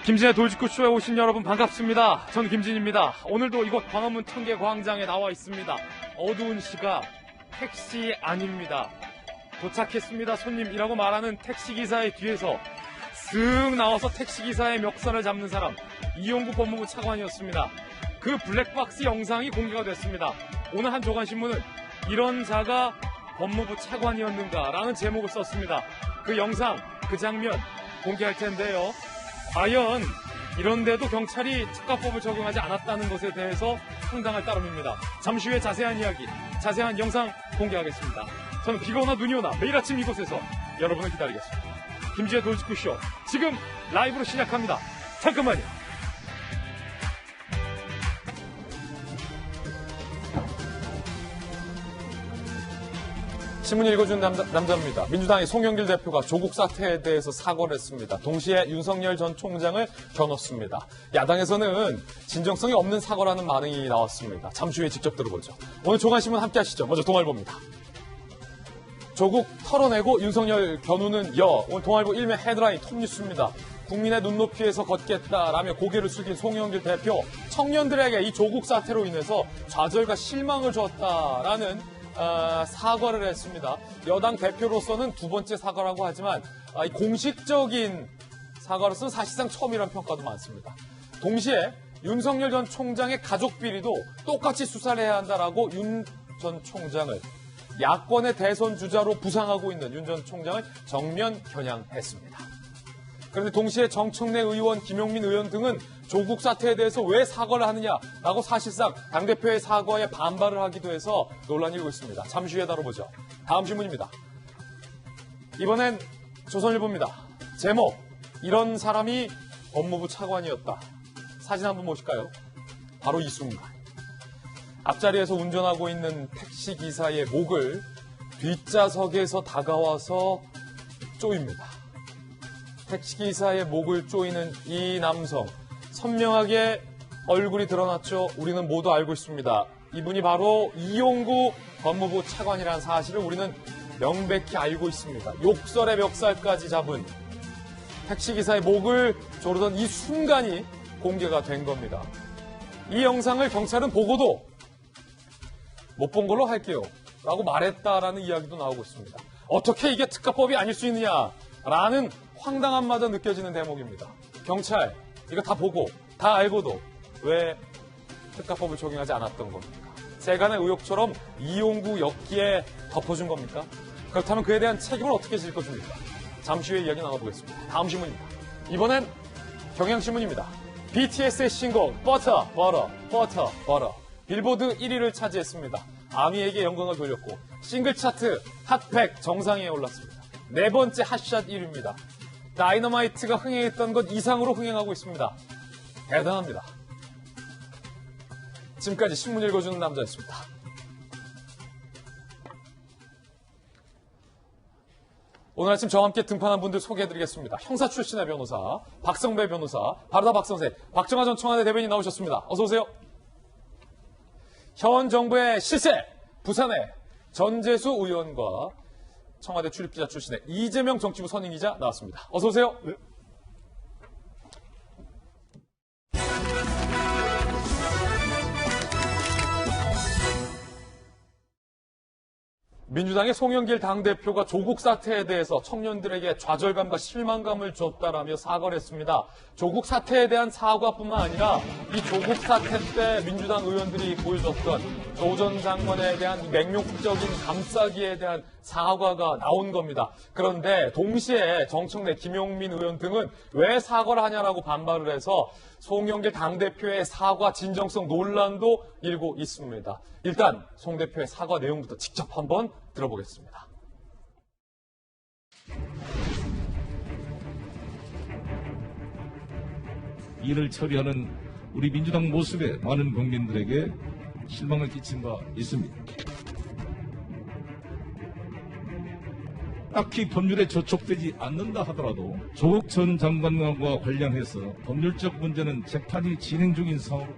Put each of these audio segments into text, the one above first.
김진의 돌직구쇼에 오신 여러분 반갑습니다. 저는 김진입니다. 오늘도 이곳 광화문 청계광장에 나와 있습니다. 어두운 시각, 택시 아닙니다. 도착했습니다 손님이라고 말하는 택시기사의 뒤에서 쓱 나와서 택시기사의 멱살을 잡는 사람, 이용구 법무부 차관이었습니다. 그 블랙박스 영상이 공개가 됐습니다. 오늘 한 조간신문은 이런 자가 법무부 차관이었는가라는 제목을 썼습니다. 그 영상, 그 장면 공개할 텐데요. 과연 이런데도 경찰이 특가법을 적용하지 않았다는 것에 대해서 황당할 따름입니다. 잠시 후에 자세한 이야기, 자세한 영상 공개하겠습니다. 저는 비가 오나 눈이 오나 매일 아침 이곳에서 여러분을 기다리겠습니다. 김지의 돌직구쇼 지금 라이브로 시작합니다. 잠깐만요. 신문 읽어준 남자입니다. 민주당의 송영길 대표가 조국 사태에 대해서 사과를 했습니다. 동시에 윤석열 전 총장을 겨눴습니다. 야당에서는 진정성이 없는 사과라는 반응이 나왔습니다. 잠시 후에 직접 들어보죠. 오늘 조간신문 함께 하시죠. 먼저 동아일보입니다. 조국 털어내고 윤석열 겨누는 여. 오늘 동아일보 일면 헤드라인 톱뉴스입니다. 국민의 눈높이에서 걷겠다라며 고개를 숙인 송영길 대표. 청년들에게 이 조국 사태로 인해서 좌절과 실망을 줬다라는 사과를 했습니다. 여당 대표로서는 두 번째 사과라고 하지만 공식적인 사과로서는 사실상 처음이라는 평가도 많습니다. 동시에 윤석열 전 총장의 가족 비리도 똑같이 수사를 해야 한다라고 윤 전 총장을 야권의 대선 주자로 부상하고 있는 윤 전 총장을 정면 겨냥했습니다. 그런데 동시에 정청래 의원, 김용민 의원 등은 조국 사태에 대해서 왜 사과를 하느냐라고 사실상 당대표의 사과에 반발을 하기도 해서 논란이 일고 있습니다. 잠시 후에 다뤄보죠. 다음 신문입니다. 이번엔 조선일보입니다. 제목, 이런 사람이 법무부 차관이었다. 사진 한번 보실까요? 바로 이 순간. 앞자리에서 운전하고 있는 택시기사의 목을 뒷좌석에서 다가와서 쪼입니다. 택시기사의 목을 쪼이는 이 남성. 선명하게 얼굴이 드러났죠. 우리는 모두 알고 있습니다. 이분이 바로 이용구 법무부 차관이라는 사실을 우리는 명백히 알고 있습니다. 욕설의 멱살까지 잡은 택시기사의 목을 조르던 이 순간이 공개가 된 겁니다. 이 영상을 경찰은 보고도 못 본 걸로 할게요 라고 말했다라는 이야기도 나오고 있습니다. 어떻게 이게 특가법이 아닐 수 있느냐라는 황당함마저 느껴지는 대목입니다. 경찰 이거 다 보고 다 알고도 왜 특가법을 적용하지 않았던 겁니까? 세간의 의혹처럼 이용구 엮기에 덮어준 겁니까? 그렇다면 그에 대한 책임을 어떻게 질 것입니까? 잠시 후에 이야기 나눠보겠습니다. 다음 신문입니다. 이번엔 경향신문입니다. BTS의 신곡 Butter, Butter, Butter, Butter 빌보드 1위를 차지했습니다. 아미에게 영광을 돌렸고 싱글 차트 핫100 정상에 올랐습니다. 네 번째 핫샷 1위입니다. 다이너마이트가 흥행했던 것 이상으로 흥행하고 있습니다. 대단합니다. 지금까지 신문 읽어주는 남자였습니다. 오늘 아침 저와 함께 등판한 분들 소개해드리겠습니다. 형사 출신의 변호사, 박성배 변호사, 바르다 박선생, 박정하 전 청와대 대변인 나오셨습니다. 어서 오세요. 현 정부의 실세, 부산의 전재수 의원과 청와대 출입기자 출신의 이재명 정치부 선임기자 나왔습니다. 어서 오세요. 네. 민주당의 송영길 당대표가 조국 사태에 대해서 청년들에게 좌절감과 실망감을 줬다라며 사과를 했습니다. 조국 사태에 대한 사과뿐만 아니라 이 조국 사태 때 민주당 의원들이 보여줬던 조 전 장관에 대한 맹욕적인 감싸기에 대한 사과가 나온 겁니다. 그런데 동시에 정청래, 김용민 의원 등은 왜 사과를 하냐라고 반발을 해서 송영길 당대표의 사과 진정성 논란도 일고 있습니다. 일단 송 대표의 사과 내용부터 직접 한번 들어보겠습니다. 이를 처리하는 우리 민주당 모습에 많은 국민들에게 실망을 끼친 바 있습니다. 딱히 법률에 저촉되지 않는다 하더라도 조국 전 장관과 관련해서 법률적 문제는 재판이 진행 중인 상황.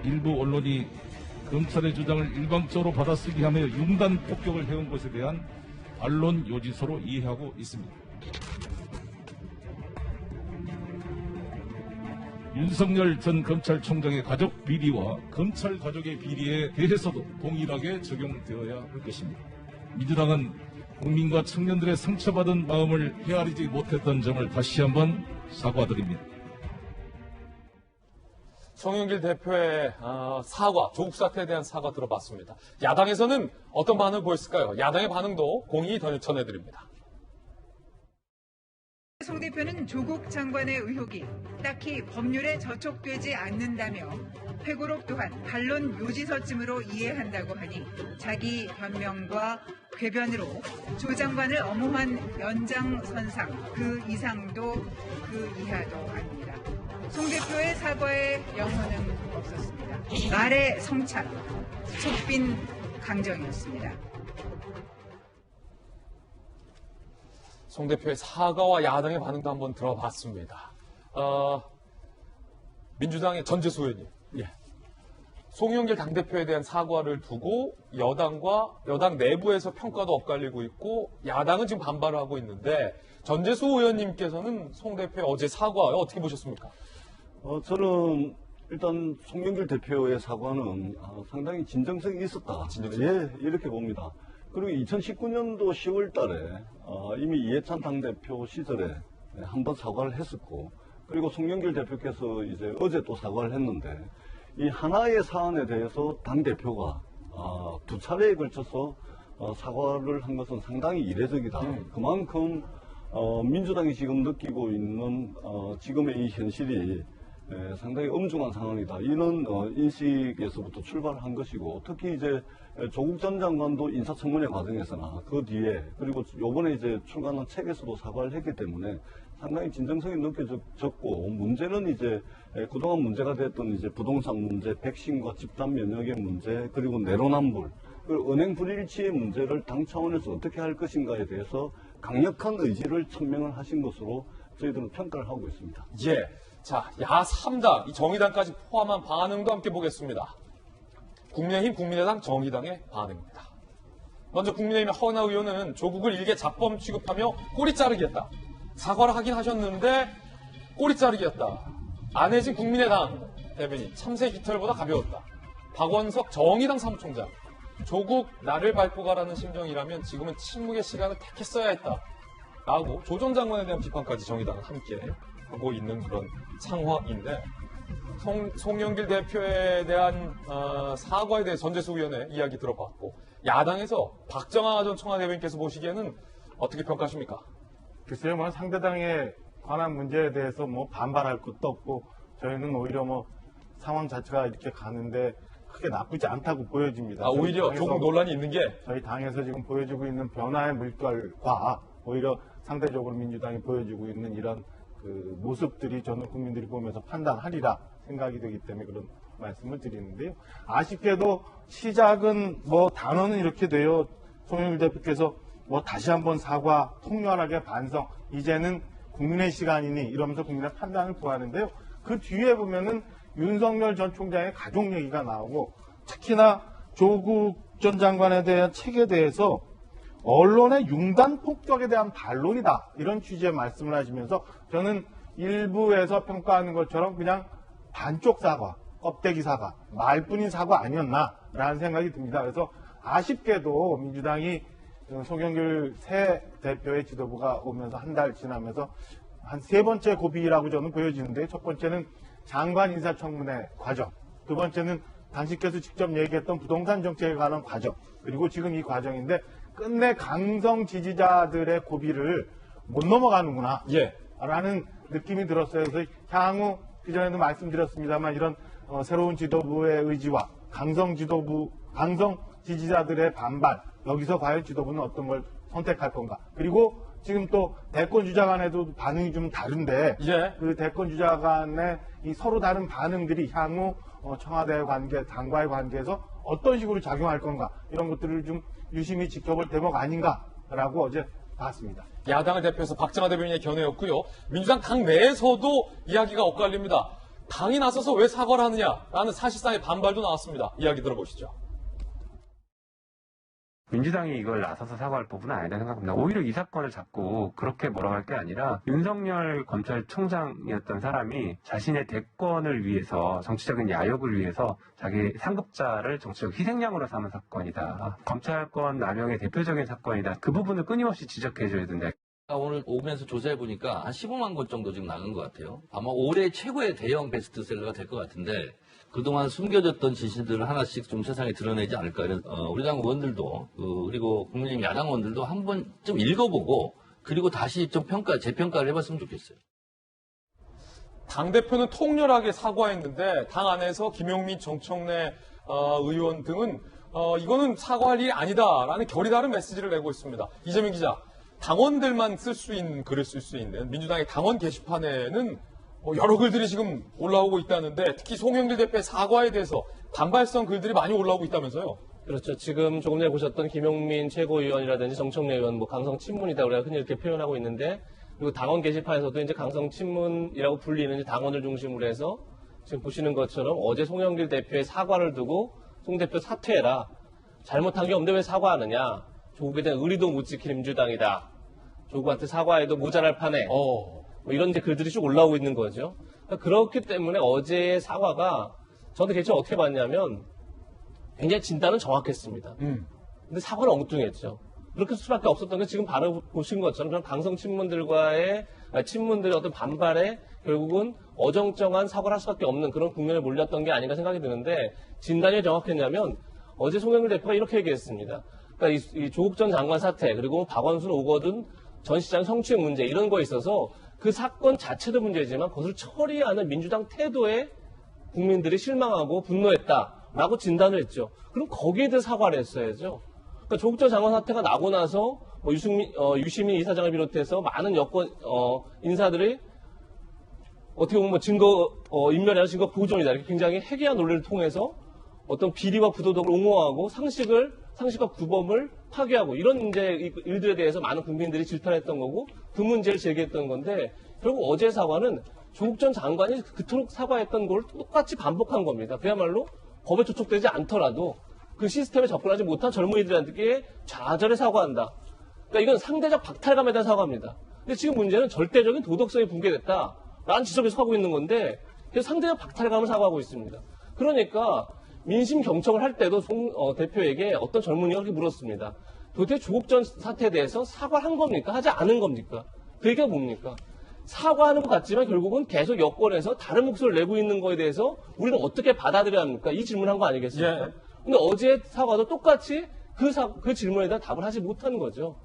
일부 언론이 검찰의 주장을 일방적으로 받아쓰기 하며 융단 폭격을 해온 것에 대한 반론 요지서로 이해하고 있습니다. 윤석열 전 검찰총장의 가족 비리와 검찰 가족의 비리에 대해서도 동일하게 적용되어야 할 것입니다. 민주당은 국민과 청년들의 상처받은 마음을 헤아리지 못했던 점을 다시 한번 사과드립니다. 송영길 대표의 사과, 조국 사태에 대한 사과 들어봤습니다. 야당에서는 어떤 반응을 보였을까요? 야당의 반응도 공히 전해드립니다. 송 대표는 조국 장관의 의혹이 딱히 법률에 저촉되지 않는다며 회고록 또한 반론 요지서쯤으로 이해한다고 하니 자기 변명과 궤변으로 조 장관을 엄호한 연장선상 그 이상도 그 이하도 아닙니다. 송 대표의 사과에 영혼은 없었습니다. 말의 성찰, 속빈 강정이었습니다. 송 대표의 사과와 야당의 반응도 한번 들어봤습니다. 민주당의 전재수 의원님, 송영길 당대표에 대한 사과를 두고 여당 내부에서 평가도 엇갈리고 있고 야당은 지금 반발을 하고 있는데 전재수 의원님께서는 송 대표의 어제 사과 어떻게 보셨습니까? 저는 일단 송영길 대표의 사과는 상당히 진정성이 있었다. 예, 이렇게 봅니다. 그리고 2019년도 10월 달에 이미 이해찬 당대표 시절에 한번 사과를 했었고, 그리고 송영길 대표께서 이제 어제 또 사과를 했는데, 이 하나의 사안에 대해서 당대표가 두 차례에 걸쳐서 사과를 한 것은 상당히 이례적이다. 그만큼 민주당이 지금 느끼고 있는 지금의 이 현실이 상당히 엄중한 상황이다. 이런 인식에서부터 출발한 것이고, 특히 이제 조국 전 장관도 인사청문회 과정에서나 그 뒤에, 그리고 요번에 이제 출간한 책에서도 사과를 했기 때문에 상당히 진정성이 느껴졌고, 문제는 이제 그동안 문제가 됐던 이제 부동산 문제, 백신과 집단 면역의 문제, 그리고 내로남불, 그리고 은행 불일치의 문제를 당 차원에서 어떻게 할 것인가에 대해서 강력한 의지를 천명을 하신 것으로 저희들은 평가를 하고 있습니다. 예. 자, 야3당, 이 정의당까지 포함한 반응도 함께 보겠습니다. 국민의힘, 국민의당, 정의당의 반응입니다. 먼저 국민의힘의 허은하 의원은 조국을 일개 잡범 취급하며 꼬리 자르기였다. 사과를 하긴 하셨는데 꼬리 자르기였다. 안혜진 국민의당 대변인, 참새 깃털보다 가벼웠다. 박원석 정의당 사무총장, 조국 나를 밟고 가라는 심정이라면 지금은 침묵의 시간을 택했어야 했다. 라고 조 전 장관에 대한 비판까지 정의당은 함께 하고 있는 그런 상황인데, 송영길 대표에 대한 사과에 대해 전재수 의원의 이야기 들어봤고, 야당에서 박정하 전 청와대 대변인께서 보시기에는 어떻게 평가하십니까? 글쎄요, 뭐 상대당에 관한 문제에 대해서 뭐 반발할 것도 없고, 저희는 오히려 뭐 상황 자체가 이렇게 가는데 크게 나쁘지 않다고 보여집니다. 오히려 조금 논란이 있는 게 저희 당에서 지금 보여주고 있는 변화의 물결과 오히려 상대적으로 민주당이 보여주고 있는 이런 그 모습들이 저는 국민들이 보면서 판단하리라 생각이 되기 때문에 그런 말씀을 드리는데요. 아쉽게도 시작은 뭐 단어는 이렇게 돼요. 송영길 대표께서 뭐 다시 한번 사과, 통렬하게 반성, 이제는 국민의 시간이니 이러면서 국민의 판단을 구하는데요. 그 뒤에 보면은 윤석열 전 총장의 가족 얘기가 나오고, 특히나 조국 전 장관에 대한 책에 대해서 언론의 융단 폭격에 대한 반론이다, 이런 취지의 말씀을 하시면서 저는 일부에서 평가하는 것처럼 그냥 반쪽 사과, 껍데기 사과, 말뿐인 사과 아니었나라는 생각이 듭니다. 그래서 아쉽게도 민주당이 송영길 새 대표의 지도부가 오면서 한 달 지나면서 한 세 번째 고비라고 저는 보여지는데, 첫 번째는 장관 인사청문회 과정, 두 번째는 당신께서 직접 얘기했던 부동산 정책에 관한 과정, 그리고 지금 이 과정인데 끝내 강성 지지자들의 고비를 못 넘어가는구나 라는 느낌이 들었어요. 그래서 향후 그전에도 말씀드렸습니다만 이런 새로운 지도부의 의지와 강성 지지자들의 반발, 여기서 과연 지도부는 어떤 걸 선택할 건가, 그리고 지금 또 대권 주자 간에도 반응이 좀 다른데 그 대권 주자 간의 이 서로 다른 반응들이 향후 청와대의 관계, 당과의 관계에서 어떤 식으로 작용할 건가, 이런 것들을 좀 유심히 지켜볼 대목 아닌가라고 어제 봤습니다. 야당을 대표해서 박정하 대변인의 견해였고요. 민주당 당 내에서도 이야기가 엇갈립니다. 당이 나서서 왜 사과를 하느냐라는 사실상의 반발도 나왔습니다. 이야기 들어보시죠. 민주당이 이걸 나서서 사과할 부분은 아니다 생각합니다. 오히려 이 사건을 자꾸 그렇게 뭐라고 할 게 아니라 윤석열 검찰총장이었던 사람이 자신의 대권을 위해서 정치적인 야욕을 위해서 자기 상급자를 정치적 희생양으로 삼은 사건이다. 검찰권 남용의 대표적인 사건이다. 그 부분을 끊임없이 지적해줘야 된다. 오늘 오면서 조사해보니까 한 15만 권 정도 지금 나간 것 같아요. 아마 올해 최고의 대형 베스트셀러가 될 것 같은데 그동안 숨겨졌던 진실들을 하나씩 좀 세상에 드러내지 않을까 이런 우리 당 의원들도 그리고 국민의힘 야당 의원들도 한번 좀 읽어보고 그리고 다시 좀 재평가를 해봤으면 좋겠어요. 당대표는 통렬하게 사과했는데 당 안에서 김용민, 정청래 의원 등은 이거는 사과할 일이 아니다라는 결이 다른 메시지를 내고 있습니다. 이재명 기자, 당원들만 쓸 수 있는 글을 쓸 수 있는 민주당의 당원 게시판에는 여러 글들이 지금 올라오고 있다는데 특히 송영길 대표의 사과에 대해서 반발성 글들이 많이 올라오고 있다면서요? 그렇죠. 지금 조금 전에 보셨던 김용민 최고위원이라든지 정청래 의원, 강성 친문이다 우리가 흔히 이렇게 표현하고 있는데 그리고 당원 게시판에서도 이제 강성 친문이라고 불리는 이제 당원을 중심으로 해서 지금 보시는 것처럼 어제 송영길 대표의 사과를 두고 송 대표 사퇴해라. 잘못한 게 없는데 왜 사과하느냐. 조국에 대한 의리도 못 지키는 민주당이다. 조국한테 사과해도 모자랄 판에. 뭐 이런 이제 글들이 쭉 올라오고 있는 거죠. 그렇기 때문에 어제의 사과가 저는 대체 어떻게 봤냐면 굉장히 진단은 정확했습니다. 근데 사과는 엉뚱했죠. 그렇게 수밖에 없었던 게 지금 바로 보신 것처럼 그런 강성 친문들의 어떤 반발에 결국은 어정쩡한 사과를 할 수밖에 없는 그런 국면에 몰렸던 게 아닌가 생각이 드는데 진단이 왜 정확했냐면 어제 송영길 대표가 이렇게 얘기했습니다. 그러니까 이 조국 전 장관 사태 그리고 박원순 오거돈 전 시장 성추행 문제 이런 거에 있어서 그 사건 자체도 문제지만 그것을 처리하는 민주당 태도에 국민들이 실망하고 분노했다라고 진단을 했죠. 그럼 거기에 대해 사과를 했어야죠. 그러니까 조국 전 장관 사태가 나고 나서 유시민 이사장을 비롯해서 많은 여권 인사들이 어떻게 보면 증거 인멸이나 증거 보존이다 이렇게 굉장히 해괴한 논리를 통해서 어떤 비리와 부도덕을 옹호하고 상식과 규범을 파괴하고 이런 이제 일들에 대해서 많은 국민들이 질타했던 거고 그 문제를 제기했던 건데 결국 어제 사과는 조국 전 장관이 그토록 사과했던 걸 똑같이 반복한 겁니다. 그야말로 법에 저촉되지 않더라도 그 시스템에 접근하지 못한 젊은이들한테 좌절에 사과한다. 그러니까 이건 상대적 박탈감에 대한 사과입니다. 근데 지금 문제는 절대적인 도덕성이 붕괴됐다라는 지적에서 하고 있는 건데 그래서 상대적 박탈감을 사과하고 있습니다. 그러니까 민심 경청을 할 때도 송 대표에게 어떤 젊은이가 그렇게 물었습니다. 도대체 조국 전 사태에 대해서 사과를 한 겁니까? 하지 않은 겁니까? 그 얘기가 뭡니까? 사과하는 것 같지만 결국은 계속 여권에서 다른 목소리를 내고 있는 거에 대해서 우리는 어떻게 받아들여야 합니까? 이 질문을 한 거 아니겠습니까? 근데 어제 사과도 똑같이 그 질문에 대한 답을 하지 못한 거죠.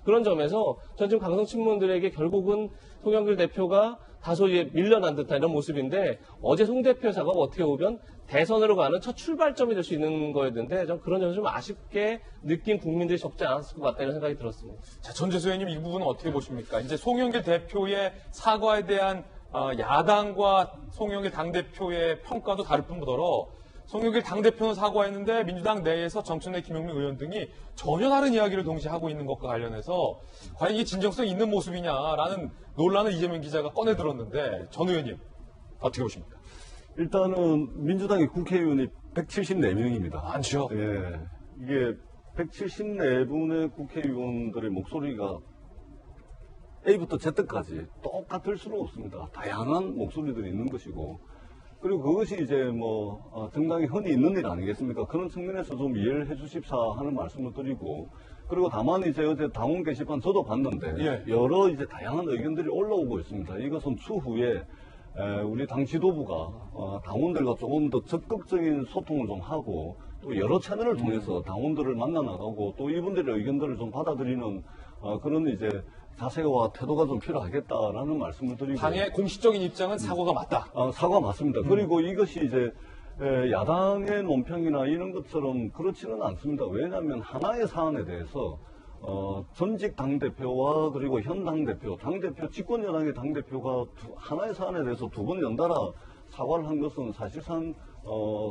그런 점에서 전 지금 강성 친문들에게 결국은 송영길 대표가 다소 밀려난 듯한 이런 모습인데 어제 송 대표 사과가 어떻게 보면 대선으로 가는 첫 출발점이 될 수 있는 거였는데 좀 그런 점에서 좀 아쉽게 느낀 국민들이 적지 않았을 것 같다 이런 생각이 들었습니다. 자, 전재수 의원님 이 부분은 어떻게 보십니까? 이제 송영길 대표의 사과에 대한 야당과 송영길 당대표의 평가도 다를 뿐더러 송영길 당대표는 사과했는데 민주당 내에서 정청래 김용민 의원 등이 전혀 다른 이야기를 동시에 하고 있는 것과 관련해서 과연 이게 진정성이 있는 모습이냐라는 논란을 이재명 기자가 꺼내 들었는데 전 의원님 어떻게 보십니까? 일단은 민주당의 국회의원이 174명입니다. 많죠. 예. 이게 174분의 국회의원들의 목소리가 A부터 Z까지 똑같을 수는 없습니다. 다양한 목소리들이 있는 것이고, 그리고 그것이 이제 정당에 흔히 있는 일 아니겠습니까? 그런 측면에서 좀 이해를 해 주십사 하는 말씀을 드리고, 그리고 다만 이제 어제 당원 게시판 저도 봤는데, 여러 이제 다양한 의견들이 올라오고 있습니다. 이것은 추후에 우리 당 지도부가 당원들과 조금 더 적극적인 소통을 좀 하고 또 여러 채널을 통해서 당원들을 만나 나가고 또 이분들의 의견들을 좀 받아들이는 그런 이제 자세와 태도가 좀 필요하겠다라는 말씀을 드리고 당의 공식적인 입장은 사과가 맞다. 사과 맞습니다. 그리고 이것이 이제 야당의 논평이나 이런 것처럼 그렇지는 않습니다. 왜냐하면 하나의 사안에 대해서 전직 당대표와 그리고 현 당대표, 집권여당의 당대표가 하나의 사안에 대해서 두 번 연달아 사과를 한 것은 사실상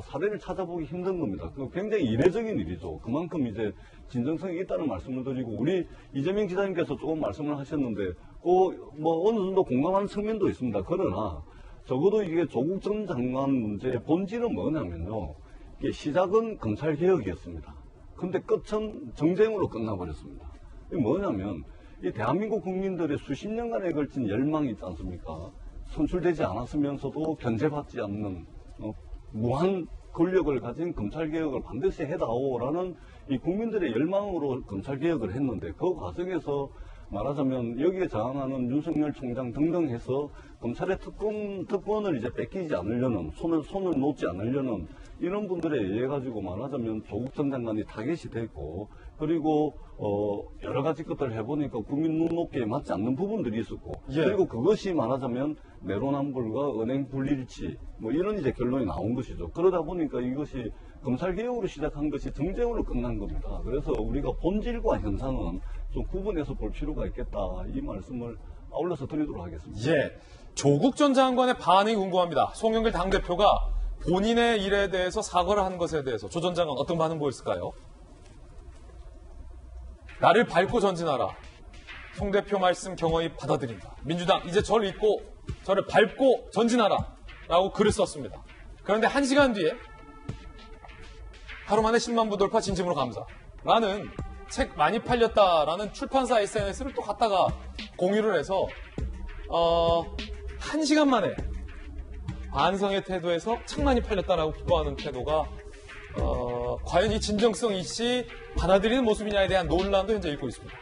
사례를 찾아보기 힘든 겁니다. 굉장히 이례적인 일이죠. 그만큼 이제 진정성이 있다는 말씀을 드리고 우리 이재명 기자님께서 조금 말씀을 하셨는데 어느 정도 공감하는 측면도 있습니다. 그러나 적어도 이게 조국 전 장관 문제의 본질은 뭐냐면요. 이게 시작은 검찰개혁이었습니다. 근데 끝은 정쟁으로 끝나버렸습니다. 이게 뭐냐면 이 대한민국 국민들의 수십 년간에 걸친 열망이 있지 않습니까? 선출되지 않았으면서도 견제받지 않는 무한 권력을 가진 검찰개혁을 반드시 해다오라는 이 국민들의 열망으로 검찰개혁을 했는데 그 과정에서 말하자면 여기에 저항하는 윤석열 총장 등등 해서 검찰의 특권을 이제 뺏기지 않으려는 손을 놓지 않으려는 이런 분들에 의해 가지고 말하자면 조국 전 장관이 타겟이 됐고 그리고 여러 가지 것들을 해보니까 국민 눈높이에 맞지 않는 부분들이 있었고 예. 그리고 그것이 말하자면 내로남불과 은행 불일치 뭐 이런 이제 결론이 나온 것이죠. 그러다 보니까 이것이 검찰개혁으로 시작한 것이 정쟁으로 끝난 겁니다. 그래서 우리가 본질과 현상은 좀 구분해서 볼 필요가 있겠다 이 말씀을 아울러서 드리도록 하겠습니다. 예. 조국 전 장관의 반응이 궁금합니다. 송영길 당대표가 본인의 일에 대해서 사과를 한 것에 대해서 조 전 장관 어떤 반응 보였을까요? 나를 밟고 전진하라. 송 대표 말씀 경허히 받아들인다. 민주당 이제 저를 잊고 저를 밟고 전진하라. 라고 글을 썼습니다. 그런데 1시간 뒤에 하루 만에 10만 부 돌파 진심으로 감사. 라는 책 많이 팔렸다라는 출판사 SNS를 또 갖다가 공유를 해서 1시간 만에 반성의 태도에서 책 많이 팔렸다라고 기뻐하는 태도가 과연 이 진정성 있이 받아들이는 모습이냐에 대한 논란도 현재 일고 있습니다.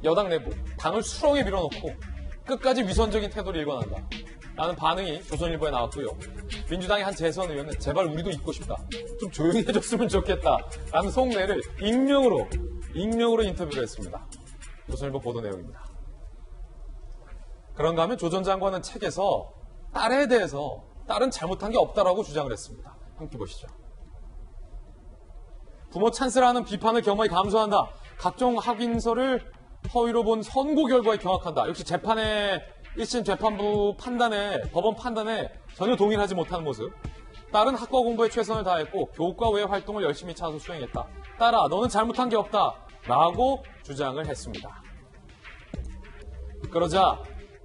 여당 내부 당을 수렁에 밀어넣고 끝까지 위선적인 태도를 일관한다 라는 반응이 조선일보에 나왔고요. 민주당의 한 재선 의원은 제발 우리도 잊고 싶다. 좀 조용히 해줬으면 좋겠다 라는 속내를 익명으로 인터뷰를 했습니다. 조선일보 보도 내용입니다. 그런가 하면 조 전 장관은 책에서 딸에 대해서 딸은 잘못한 게 없다라고 주장을 했습니다. 함께 보시죠. 부모 찬스라는 비판을 겸허히 감수한다. 각종 확인서를 허위로 본 선고 결과에 경악한다. 역시 재판의 1심 재판부 판단에 법원 판단에 전혀 동의하지 못하는 모습. 딸은 학과 공부에 최선을 다했고 교육과 외 활동을 열심히 찾아서 수행했다. 딸아 너는 잘못한 게 없다. 라고 주장을 했습니다. 그러자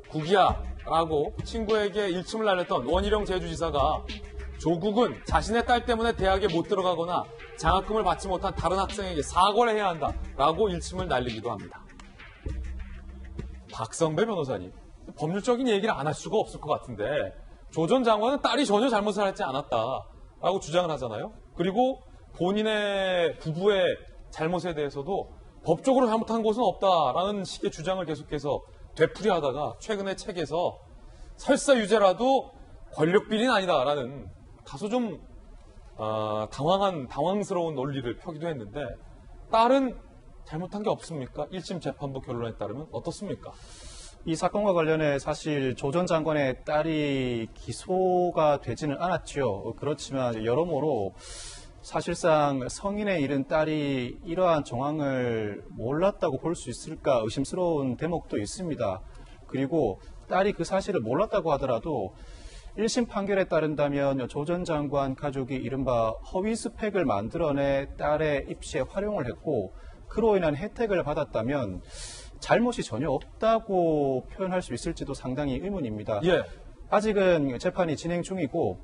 국이야 라고 친구에게 일침을 날렸던 원희룡 제주지사가 조국은 자신의 딸 때문에 대학에 못 들어가거나 장학금을 받지 못한 다른 학생에게 사과를 해야 한다 라고 일침을 날리기도 합니다. 박성배 변호사님, 법률적인 얘기를 안 할 수가 없을 것 같은데 조 전 장관은 딸이 전혀 잘못을 하지 않았다라고 주장을 하잖아요. 그리고 본인의 부부의 잘못에 대해서도 법적으로 잘못한 것은 없다라는 식의 주장을 계속해서 되풀이하다가 최근에 책에서 설사 유죄라도 권력 비리는 아니다라는 다소 좀 당황스러운 논리를 펴기도 했는데 딸은 잘못한 게 없습니까? 1심 재판부 결론에 따르면 어떻습니까? 이 사건과 관련해 사실 조 전 장관의 딸이 기소가 되지는 않았죠. 그렇지만 여러모로 사실상 성인에 이른 딸이 이러한 정황을 몰랐다고 볼 수 있을까 의심스러운 대목도 있습니다. 그리고 딸이 그 사실을 몰랐다고 하더라도 1심 판결에 따른다면 조 전 장관 가족이 이른바 허위 스펙을 만들어내 딸의 입시에 활용을 했고 그로 인한 혜택을 받았다면 잘못이 전혀 없다고 표현할 수 있을지도 상당히 의문입니다. 예. 아직은 재판이 진행 중이고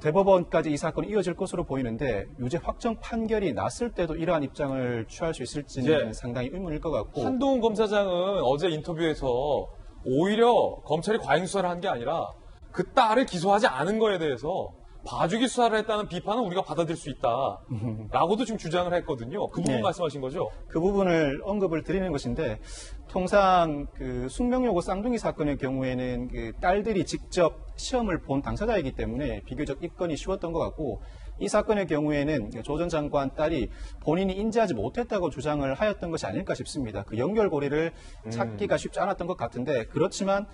대법원까지 이 사건이 이어질 것으로 보이는데 유죄 확정 판결이 났을 때도 이러한 입장을 취할 수 있을지는 예. 상당히 의문일 것 같고 한동훈 검사장은 어제 인터뷰에서 오히려 검찰이 과잉 수사를 한 게 아니라 그 딸을 기소하지 않은 거에 대해서 봐주기 수사를 했다는 비판은 우리가 받아들일 수 있다라고도 지금 주장을 했거든요. 그 부분 네. 말씀하신 거죠? 그 부분을 언급을 드리는 것인데 통상 그 숙명여고 쌍둥이 사건의 경우에는 그 딸들이 직접 시험을 본 당사자이기 때문에 비교적 입건이 쉬웠던 것 같고 이 사건의 경우에는 조 전 장관 딸이 본인이 인지하지 못했다고 주장을 하였던 것이 아닐까 싶습니다. 그 연결고리를 찾기가 쉽지 않았던 것 같은데 그렇지만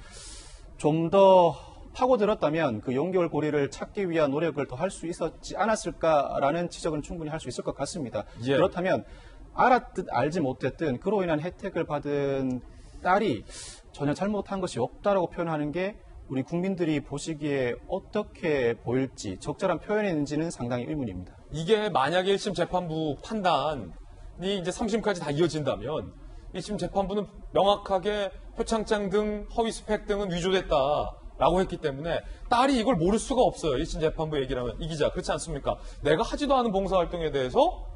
좀 더 파고들었다면 그 연결고리를 찾기 위한 노력을 더 할 수 있었지 않았을까라는 지적은 충분히 할 수 있을 것 같습니다. 예. 그렇다면 알았든 알지 못했든 그로 인한 혜택을 받은 딸이 전혀 잘못한 것이 없다라고 표현하는 게 우리 국민들이 보시기에 어떻게 보일지 적절한 표현인지는 상당히 의문입니다. 이게 만약에 1심 재판부 판단이 이제 3심까지 다 이어진다면 1심 재판부는 명확하게 표창장 등 허위 스펙 등은 위조됐다 라고 했기 때문에 딸이 이걸 모를 수가 없어요. 1심 재판부 얘기를 하면. 이 기자, 그렇지 않습니까? 내가 하지도 않은 봉사활동에 대해서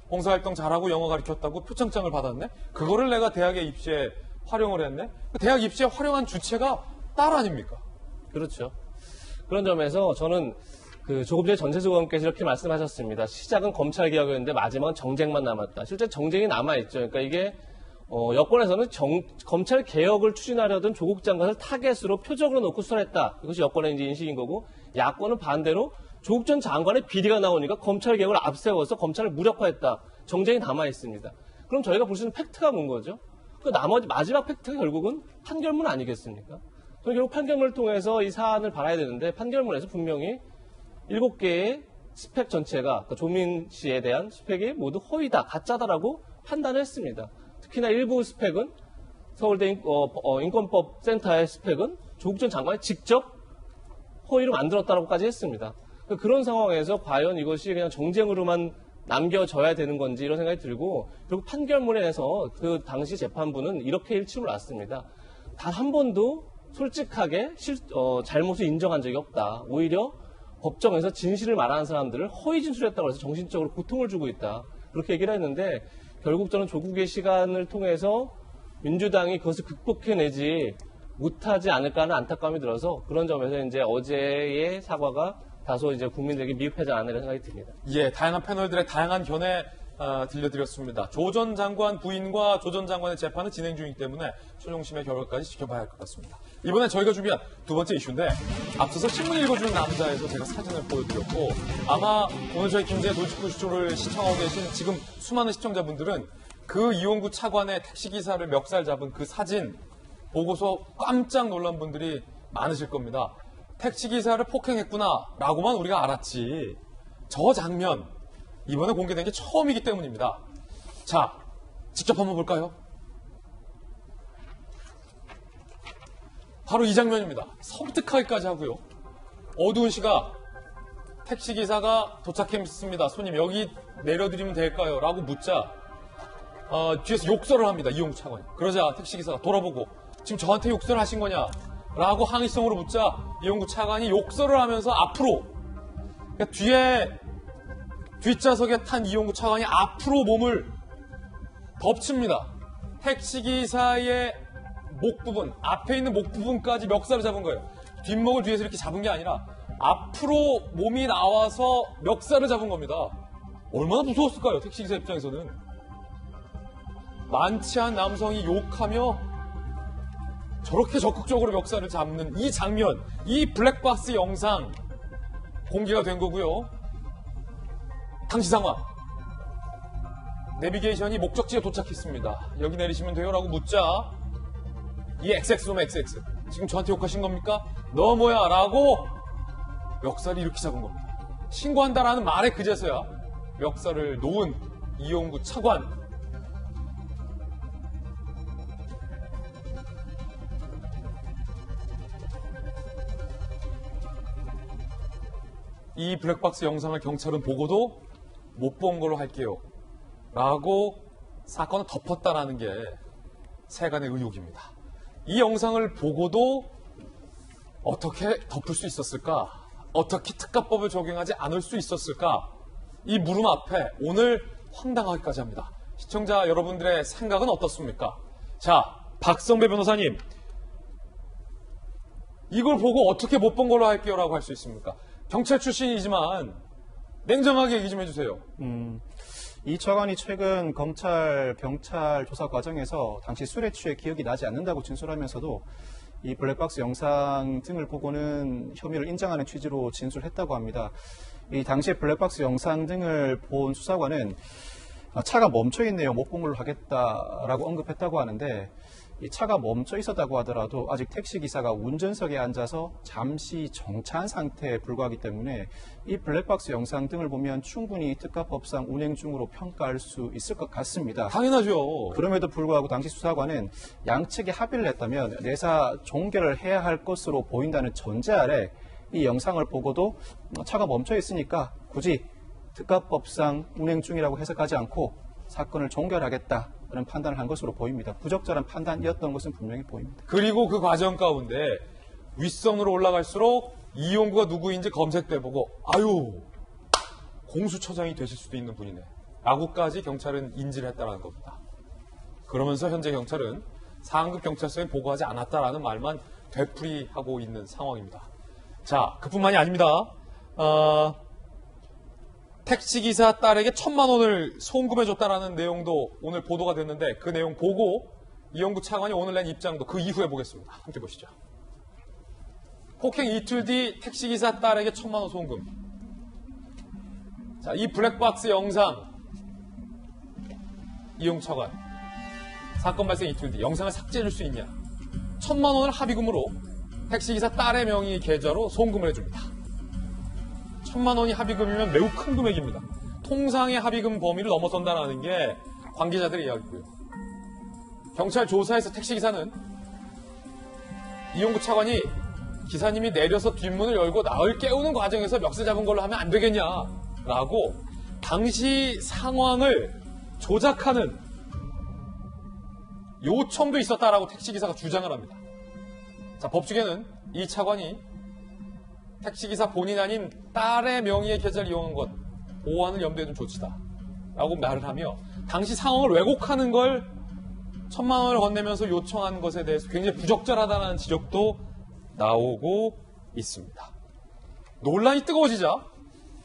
봉사활동 잘하고 영어 가르쳤다고 표창장을 받았네? 그거를 내가 대학에 입시에 활용을 했네? 대학 입시에 활용한 주체가 딸 아닙니까? 그렇죠. 그런 점에서 저는 조금 전에 전재수 의원께서 이렇게 말씀하셨습니다. 시작은 검찰개혁이었는데 마지막은 정쟁만 남았다. 실제 정쟁이 남아있죠. 그러니까 이게 여권에서는 검찰개혁을 추진하려던 조국 장관을 타겟으로 표적으로 놓고 수사했다. 이것이 여권의 이제 인식인 거고, 야권은 반대로 조국 전 장관의 비리가 나오니까 검찰개혁을 앞세워서 검찰을 무력화했다. 정쟁이 남아있습니다. 그럼 저희가 볼 수 있는 팩트가 뭔 거죠? 그 나머지 마지막 팩트가 결국은 판결문 아니겠습니까? 저는 결국 판결문을 통해서 이 사안을 봐야 되는데, 판결문에서 분명히 7개의 스펙 전체가, 그러니까 조민 씨에 대한 스펙이 모두 허위다, 가짜다라고 판단을 했습니다. 특히나 일부 스펙은 서울대 인권법 센터의 스펙은 조국 전 장관이 직접 허위로 만들었다고까지 했습니다. 그런 상황에서 과연 이것이 그냥 정쟁으로만 남겨져야 되는 건지 이런 생각이 들고, 결국 판결문에서 그 당시 재판부는 이렇게 일침을 놨습니다. 단 한 번도 솔직하게 잘못을 인정한 적이 없다. 오히려 법정에서 진실을 말하는 사람들을 허위 진술했다고 해서 정신적으로 고통을 주고 있다. 그렇게 얘기를 했는데, 결국 저는 조국의 시간을 통해서 민주당이 그것을 극복해내지 못하지 않을까 하는 안타까움이 들어서, 그런 점에서 이제 어제의 사과가 다소 이제 국민들에게 미흡하지 않나 이런 생각이 듭니다. 예, 다양한 패널들의 다양한 견해 들려드렸습니다. 조 전 장관 부인과 조 전 장관의 재판은 진행 중이기 때문에 최종심의 결과까지 지켜봐야 할 것 같습니다. 이번에 저희가 준비한 두 번째 이슈인데, 앞서서 신문 읽어주는 남자에서 제가 사진을 보여드렸고, 아마 오늘 저희 김제 도시구쇼를 시청하고 계신 지금 수많은 시청자분들은 그 이용구 차관의 택시기사를 멱살 잡은 그 사진 보고서 깜짝 놀란 분들이 많으실 겁니다. 택시기사를 폭행했구나 라고만 우리가 알았지, 저 장면 이번에 공개된 게 처음이기 때문입니다. 자, 직접 한번 볼까요? 바로 이 장면입니다. 섬뜩하기까지 하고요. 어두운 시각, 택시기사가 도착했습니다. 손님 여기 내려드리면 될까요? 라고 묻자 뒤에서 욕설을 합니다. 이용구 차관이. 그러자 택시기사가 돌아보고 지금 저한테 욕설을 하신 거냐? 라고 항의성으로 묻자 이용구 차관이 욕설을 하면서 앞으로, 그러니까 뒷좌석에 탄 이용구 차관이 앞으로 몸을 덮칩니다. 택시기사의 목 부분, 앞에 있는 목 부분까지 멱살을 잡은 거예요. 뒷목을 뒤에서 이렇게 잡은 게 아니라 앞으로 몸이 나와서 멱살을 잡은 겁니다. 얼마나 무서웠을까요? 택시기사 입장에서는. 많지 않은 남성이 욕하며 저렇게 적극적으로 멱살을 잡는 이 장면, 이 블랙박스 영상 공개가 된 거고요. 당시 상황, 내비게이션이 목적지에 도착했습니다. 여기 내리시면 돼요 라고 묻자 이 XX놈 XX, 지금 저한테 욕하신 겁니까? 너 뭐야? 라고 멱살이 이렇게 잡은 겁니다. 신고한다라는 말에 그제서야 멱살을 놓은 이용구 차관. 이 블랙박스 영상을 경찰은 보고도 못 본 걸로 할게요 라고 사건을 덮었다라는 게 세간의 의혹입니다. 이 영상을 보고도 어떻게 덮을 수 있었을까? 어떻게 특가법을 적용하지 않을 수 있었을까? 이 물음 앞에 오늘 황당하기까지 합니다. 시청자 여러분들의 생각은 어떻습니까? 자, 박성배 변호사님, 이걸 보고 어떻게 못 본 걸로 할게요 라고 할 수 있습니까? 경찰 출신이지만 냉정하게 얘기 좀 해주세요. 이 차관이 최근 경찰 조사 과정에서 당시 술에 취해 기억이 나지 않는다고 진술하면서도 이 블랙박스 영상 등을 보고는 혐의를 인정하는 취지로 진술했다고 합니다. 이 당시에 블랙박스 영상 등을 본 수사관은 차가 멈춰 있네요, 못 본 걸로 하겠다라고 언급했다고 하는데, 이 차가 멈춰 있었다고 하더라도 아직 택시기사가 운전석에 앉아서 잠시 정차한 상태에 불과하기 때문에 이 블랙박스 영상 등을 보면 충분히 특가법상 운행 중으로 평가할 수 있을 것 같습니다. 당연하죠. 그럼에도 불구하고 당시 수사관은 양측이 합의를 했다면 내사 종결을 해야 할 것으로 보인다는 전제 아래 이 영상을 보고도 차가 멈춰 있으니까 굳이 특가법상 운행 중이라고 해석하지 않고 사건을 종결하겠다는 판단을 한 것으로 보입니다. 부적절한 판단이었던 것은 분명히 보입니다. 그리고 그 과정 가운데 윗선으로 올라갈수록 이용구가 누구인지 검색돼보고 아유 공수처장이 되실 수도 있는 분이네 라고까지 경찰은 인지를 했다는 겁니다. 그러면서 현재 경찰은 상급 경찰서에 보고하지 않았다라는 말만 되풀이하고 있는 상황입니다. 자, 그뿐만이 아닙니다. 택시기사 딸에게 1,000만 원을 송금해줬다라는 내용도 오늘 보도가 됐는데 그 내용 보고 이용구 차관이 오늘 낸 입장도 그 이후에 보겠습니다. 함께 보시죠. 폭행 이틀 뒤 택시기사 딸에게 1,000만 원 송금. 자, 이 블랙박스 영상 이용구 차관 사건 발생 이틀 뒤 영상을 삭제해줄 수 있냐. 1,000만 원을 합의금으로 택시기사 딸의 명의 계좌로 송금을 해줍니다. 1,000만 원이 합의금이면 매우 큰 금액입니다. 통상의 합의금 범위를 넘어선다는 게 관계자들의 이야기고요. 경찰 조사에서 택시기사는 이용구 차관이 기사님이 내려서 뒷문을 열고 나를 깨우는 과정에서 멱살 잡은 걸로 하면 안 되겠냐라고 당시 상황을 조작하는 요청도 있었다라고 택시기사가 주장을 합니다. 자, 법조계는 이 차관이 택시기사 본인 아닌 딸의 명의의 계좌를 이용한 것 보호하는 염두에 둔 조치다 라고 말을 하며 당시 상황을 왜곡하는 걸 1,000만 원을 건네면서 요청한 것에 대해서 굉장히 부적절하다는 지적도 나오고 있습니다. 논란이 뜨거워지자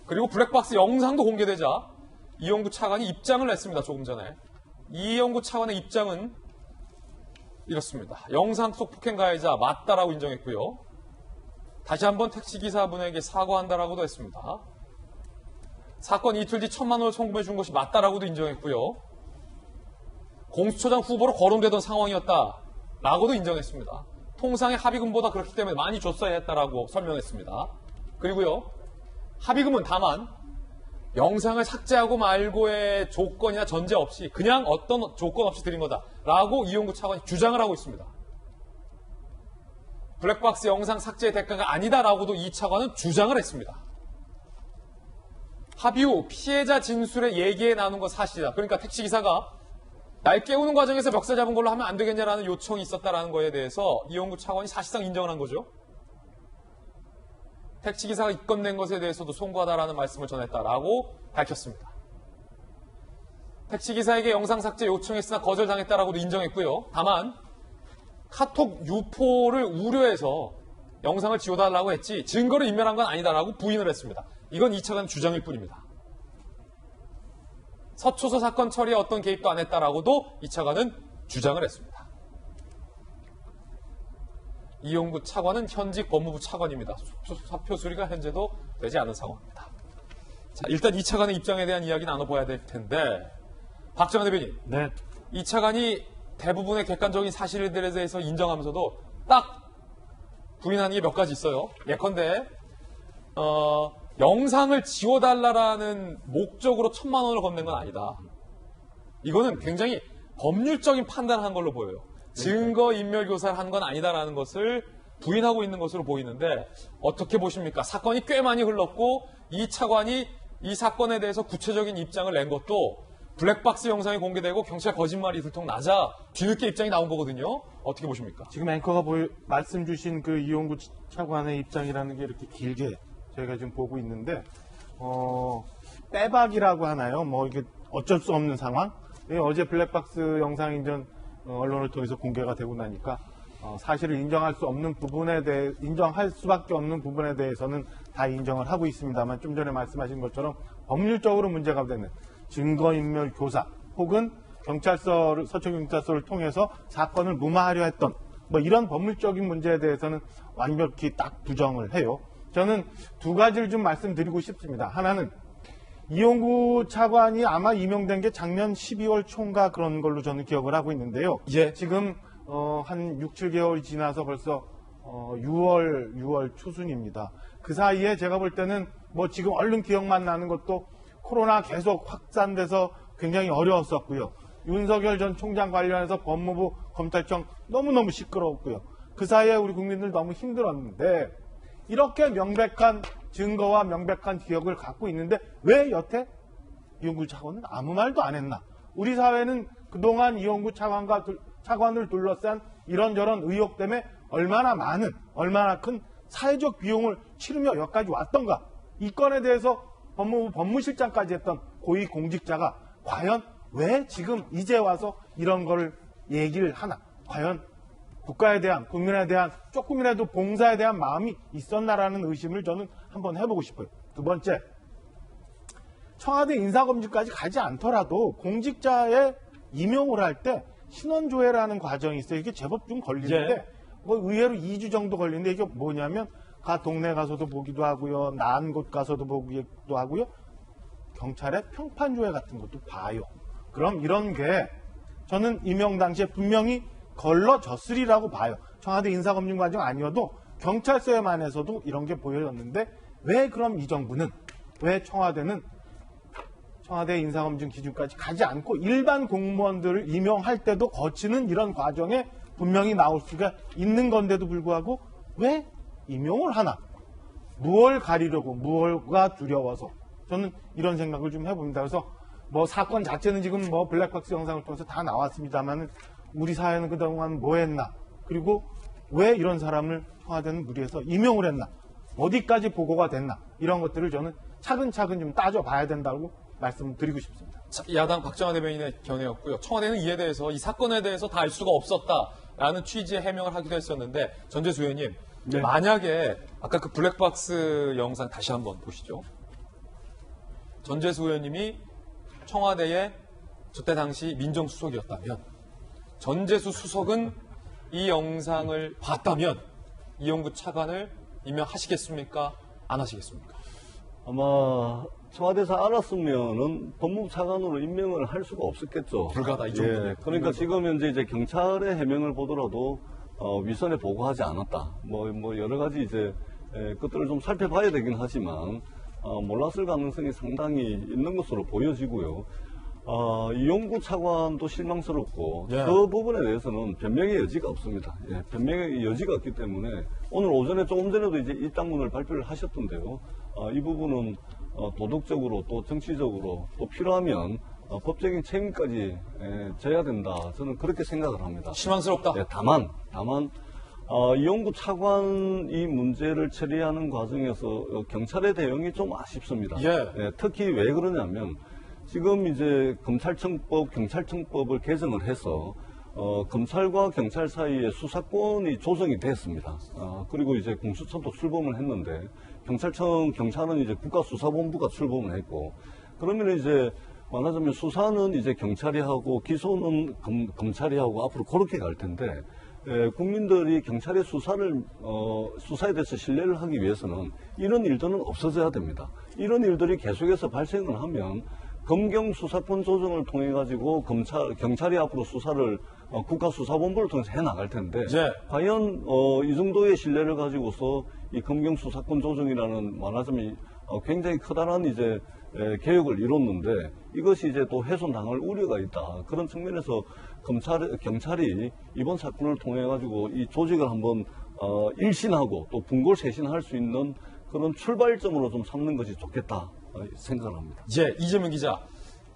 그리고 블랙박스 영상도 공개되자 이용구 차관이 입장을 냈습니다. 조금 전에. 이용구 차관의 입장은 이렇습니다. 영상 속 폭행 가해자 맞다라고 인정했고요. 다시 한번 택시기사분에게 사과한다라고도 했습니다. 사건 이틀 뒤 1,000만 원을 송금해 준 것이 맞다라고도 인정했고요. 공수처장 후보로 거론되던 상황이었다라고도 인정했습니다. 통상의 합의금보다 그렇기 때문에 많이 줬어야 했다라고 설명했습니다. 그리고요. 합의금은 다만 영상을 삭제하고 말고의 조건이나 전제 없이 그냥 어떤 조건 없이 드린 거다라고 이용구 차관이 주장을 하고 있습니다. 블랙박스 영상 삭제의 대가가 아니다라고도 이 차관은 주장을 했습니다. 합의 후 피해자 진술에 얘기해 나눈 건 사실이다. 그러니까 택시기사가 날 깨우는 과정에서 멱살 잡은 걸로 하면 안 되겠냐라는 요청이 있었다라는 거에 대해서 이용구 차관이 사실상 인정을 한 거죠. 택시기사가 입건된 것에 대해서도 송구하다라는 말씀을 전했다라고 밝혔습니다. 택시기사에게 영상 삭제 요청했으나 거절당했다라고도 인정했고요. 다만 카톡 유포를 우려해서 영상을 지워달라고 했지 증거를 인멸한 건 아니다라고 부인을 했습니다. 이건 이 차관 주장일 뿐입니다. 서초서 사건 처리에 어떤 개입도 안 했다라고도 이 차관은 주장을 했습니다. 이용구 차관은 현직 법무부 차관입니다. 사표 수리가 현재도 되지 않은 상황입니다. 자, 일단 이 차관의 입장에 대한 이야기 나눠봐야 될 텐데 박정환 대변인, 네. 이 차관이 대부분의 객관적인 사실들에 대해서 인정하면서도 딱 부인하는 게 몇 가지 있어요. 예컨대 영상을 지워달라는 목적으로 1,000만 원을 건넨 건 아니다. 이거는 굉장히 법률적인 판단을 한 걸로 보여요. 증거인멸 교사를 한 건 아니다라는 것을 부인하고 있는 것으로 보이는데 어떻게 보십니까? 사건이 꽤 많이 흘렀고 이 차관이 이 사건에 대해서 구체적인 입장을 낸 것도 블랙박스 영상이 공개되고 경찰 거짓말이 들통나자 뒤늦게 입장이 나온 거거든요. 어떻게 보십니까? 지금 앵커가 말씀 주신 그 이용구 차관의 입장이라는 게 이렇게 길게 저희가 지금 보고 있는데, 빼박이라고 하나요? 뭐 이게 어쩔 수 없는 상황? 어제 블랙박스 영상이 언론을 통해서 공개가 되고 나니까 사실을 인정할 수 없는 부분에 대해 인정할 수밖에 없는 부분에 대해서는 다 인정을 하고 있습니다만 좀 전에 말씀하신 것처럼 법률적으로 문제가 되는 증거인멸 교사 혹은 서초경찰서를 통해서 사건을 무마하려 했던 뭐 이런 법률적인 문제에 대해서는 완벽히 딱 부정을 해요. 저는 두 가지를 좀 말씀드리고 싶습니다. 하나는 이용구 차관이 아마 임명된 게 작년 12월 초인가 그런 걸로 저는 기억을 하고 있는데요. 예. 지금 한 6, 7개월이 지나서 벌써 6월 초순입니다. 그 사이에 제가 볼 때는 뭐 지금 얼른 기억만 나는 것도 코로나 계속 확산돼서 굉장히 어려웠었고요. 윤석열 전 총장 관련해서 법무부 검찰청 너무너무 시끄러웠고요. 그 사이에 우리 국민들 너무 힘들었는데 이렇게 명백한 증거와 명백한 기억을 갖고 있는데 왜 여태 이용구 차관은 아무 말도 안 했나? 우리 사회는 그동안 이용구 차관을 둘러싼 이런저런 의혹 때문에 얼마나 많은, 얼마나 큰 사회적 비용을 치르며 여기까지 왔던가. 이 건에 대해서 법무부 법무실장까지 했던 고위공직자가 과연 왜 지금 이제 와서 이런 거를 얘기를 하나. 과연 국가에 대한, 국민에 대한 조금이라도 봉사에 대한 마음이 있었나라는 의심을 저는 한번 해보고 싶어요. 두 번째, 청와대 인사검증까지 가지 않더라도 공직자의 임용을 할 때 신원조회라는 과정이 있어요. 이게 제법 좀 걸리는데 뭐 의외로 2주 정도 걸리는데 이게 뭐냐면 가 동네 가서도 보기도 하고요. 나은 곳 가서도 보기도 하고요. 경찰의 평판조회 같은 것도 봐요. 그럼 이런 게 저는 임용 당시에 분명히 걸러졌으리라고 봐요. 청와대 인사검증 과정 아니어도 경찰서에만해서도 이런 게 보여졌는데 왜 그럼 이 정부는, 왜 청와대는 청와대 인사검증 기준까지 가지 않고 일반 공무원들을 임용할 때도 거치는 이런 과정에 분명히 나올 수가 있는 건데도 불구하고 왜 임용을 하나? 무엇을 가리려고, 무엇가 두려워서 저는 이런 생각을 좀 해봅니다. 그래서 뭐 사건 자체는 지금 뭐 블랙박스 영상을 통해서 다 나왔습니다만 우리 사회는 그동안 뭐 했나? 그리고 왜 이런 사람을 청와대는 무리해서 임용을 했나? 어디까지 보고가 됐나? 이런 것들을 저는 차근차근 좀 따져봐야 된다고 말씀드리고 싶습니다. 야당 박정환 대변인의 견해였고요. 청와대는 이에 대해서, 이 사건에 대해서 다 알 수가 없었다라는 취지의 해명을 하기도 했었는데, 전재수 의원님, 네. 만약에 아까 그 블랙박스 영상 다시 한번 보시죠. 전재수 의원님이 청와대의 저때 당시 민정수석이었다면, 전재수 수석은 이 영상을 봤다면 이용구 차관을 임명하시겠습니까? 안 하시겠습니까? 아마 청와대에서 알았으면은 법무부 차관으로 임명을 할 수가 없었겠죠. 불가다, 이 정도는. 예, 그러니까 지금 현재 이제 경찰의 해명을 보더라도 위선에 보고하지 않았다. 뭐 여러 가지 이제 것들을 좀 살펴봐야 되긴 하지만 몰랐을 가능성이 상당히 있는 것으로 보여지고요. 이용구 차관도 실망스럽고 예. 그 부분에 대해서는 변명의 여지가 없습니다. 예, 변명의 여지가 없기 때문에 오늘 오전에 조금 전에도 이제 입장문을 발표를 하셨던데요. 이 부분은 도덕적으로 또 정치적으로 또 필요하면 법적인 책임까지 져야 된다. 저는 그렇게 생각을 합니다. 실망스럽다. 예, 다만 이용구 차관 이 문제를 처리하는 과정에서 경찰의 대응이 좀 아쉽습니다. 예. 특히 왜 그러냐면 지금 이제 검찰청법, 경찰청법을 개정을 해서 검찰과 경찰 사이에 수사권이 조정이 됐습니다. 그리고 이제 공수처도 출범을 했는데 경찰은 이제 국가수사본부가 출범을 했고 그러면 이제 말하자면 수사는 이제 경찰이 하고 기소는 검찰이 하고 앞으로 그렇게 갈 텐데 국민들이 경찰의 수사에 대해서 신뢰를 하기 위해서는 이런 일들은 없어져야 됩니다. 이런 일들이 계속해서 발생을 하면 검경 수사권 조정을 통해 가지고 경찰이 앞으로 수사를 국가수사본부를 통해서 해 나갈 텐데 네. 과연 이 정도의 신뢰를 가지고서 이 검경 수사권 조정이라는 말하자면 굉장히 커다란 이제 개혁을 이뤘는데 이것이 이제 또 훼손당할 우려가 있다. 그런 측면에서 경찰이 이번 사건을 통해 가지고 이 조직을 한번 일신하고 또 분골쇄신할 수 있는 그런 출발점으로 좀 삼는 것이 좋겠다 생각을 합니다. 이재명 기자,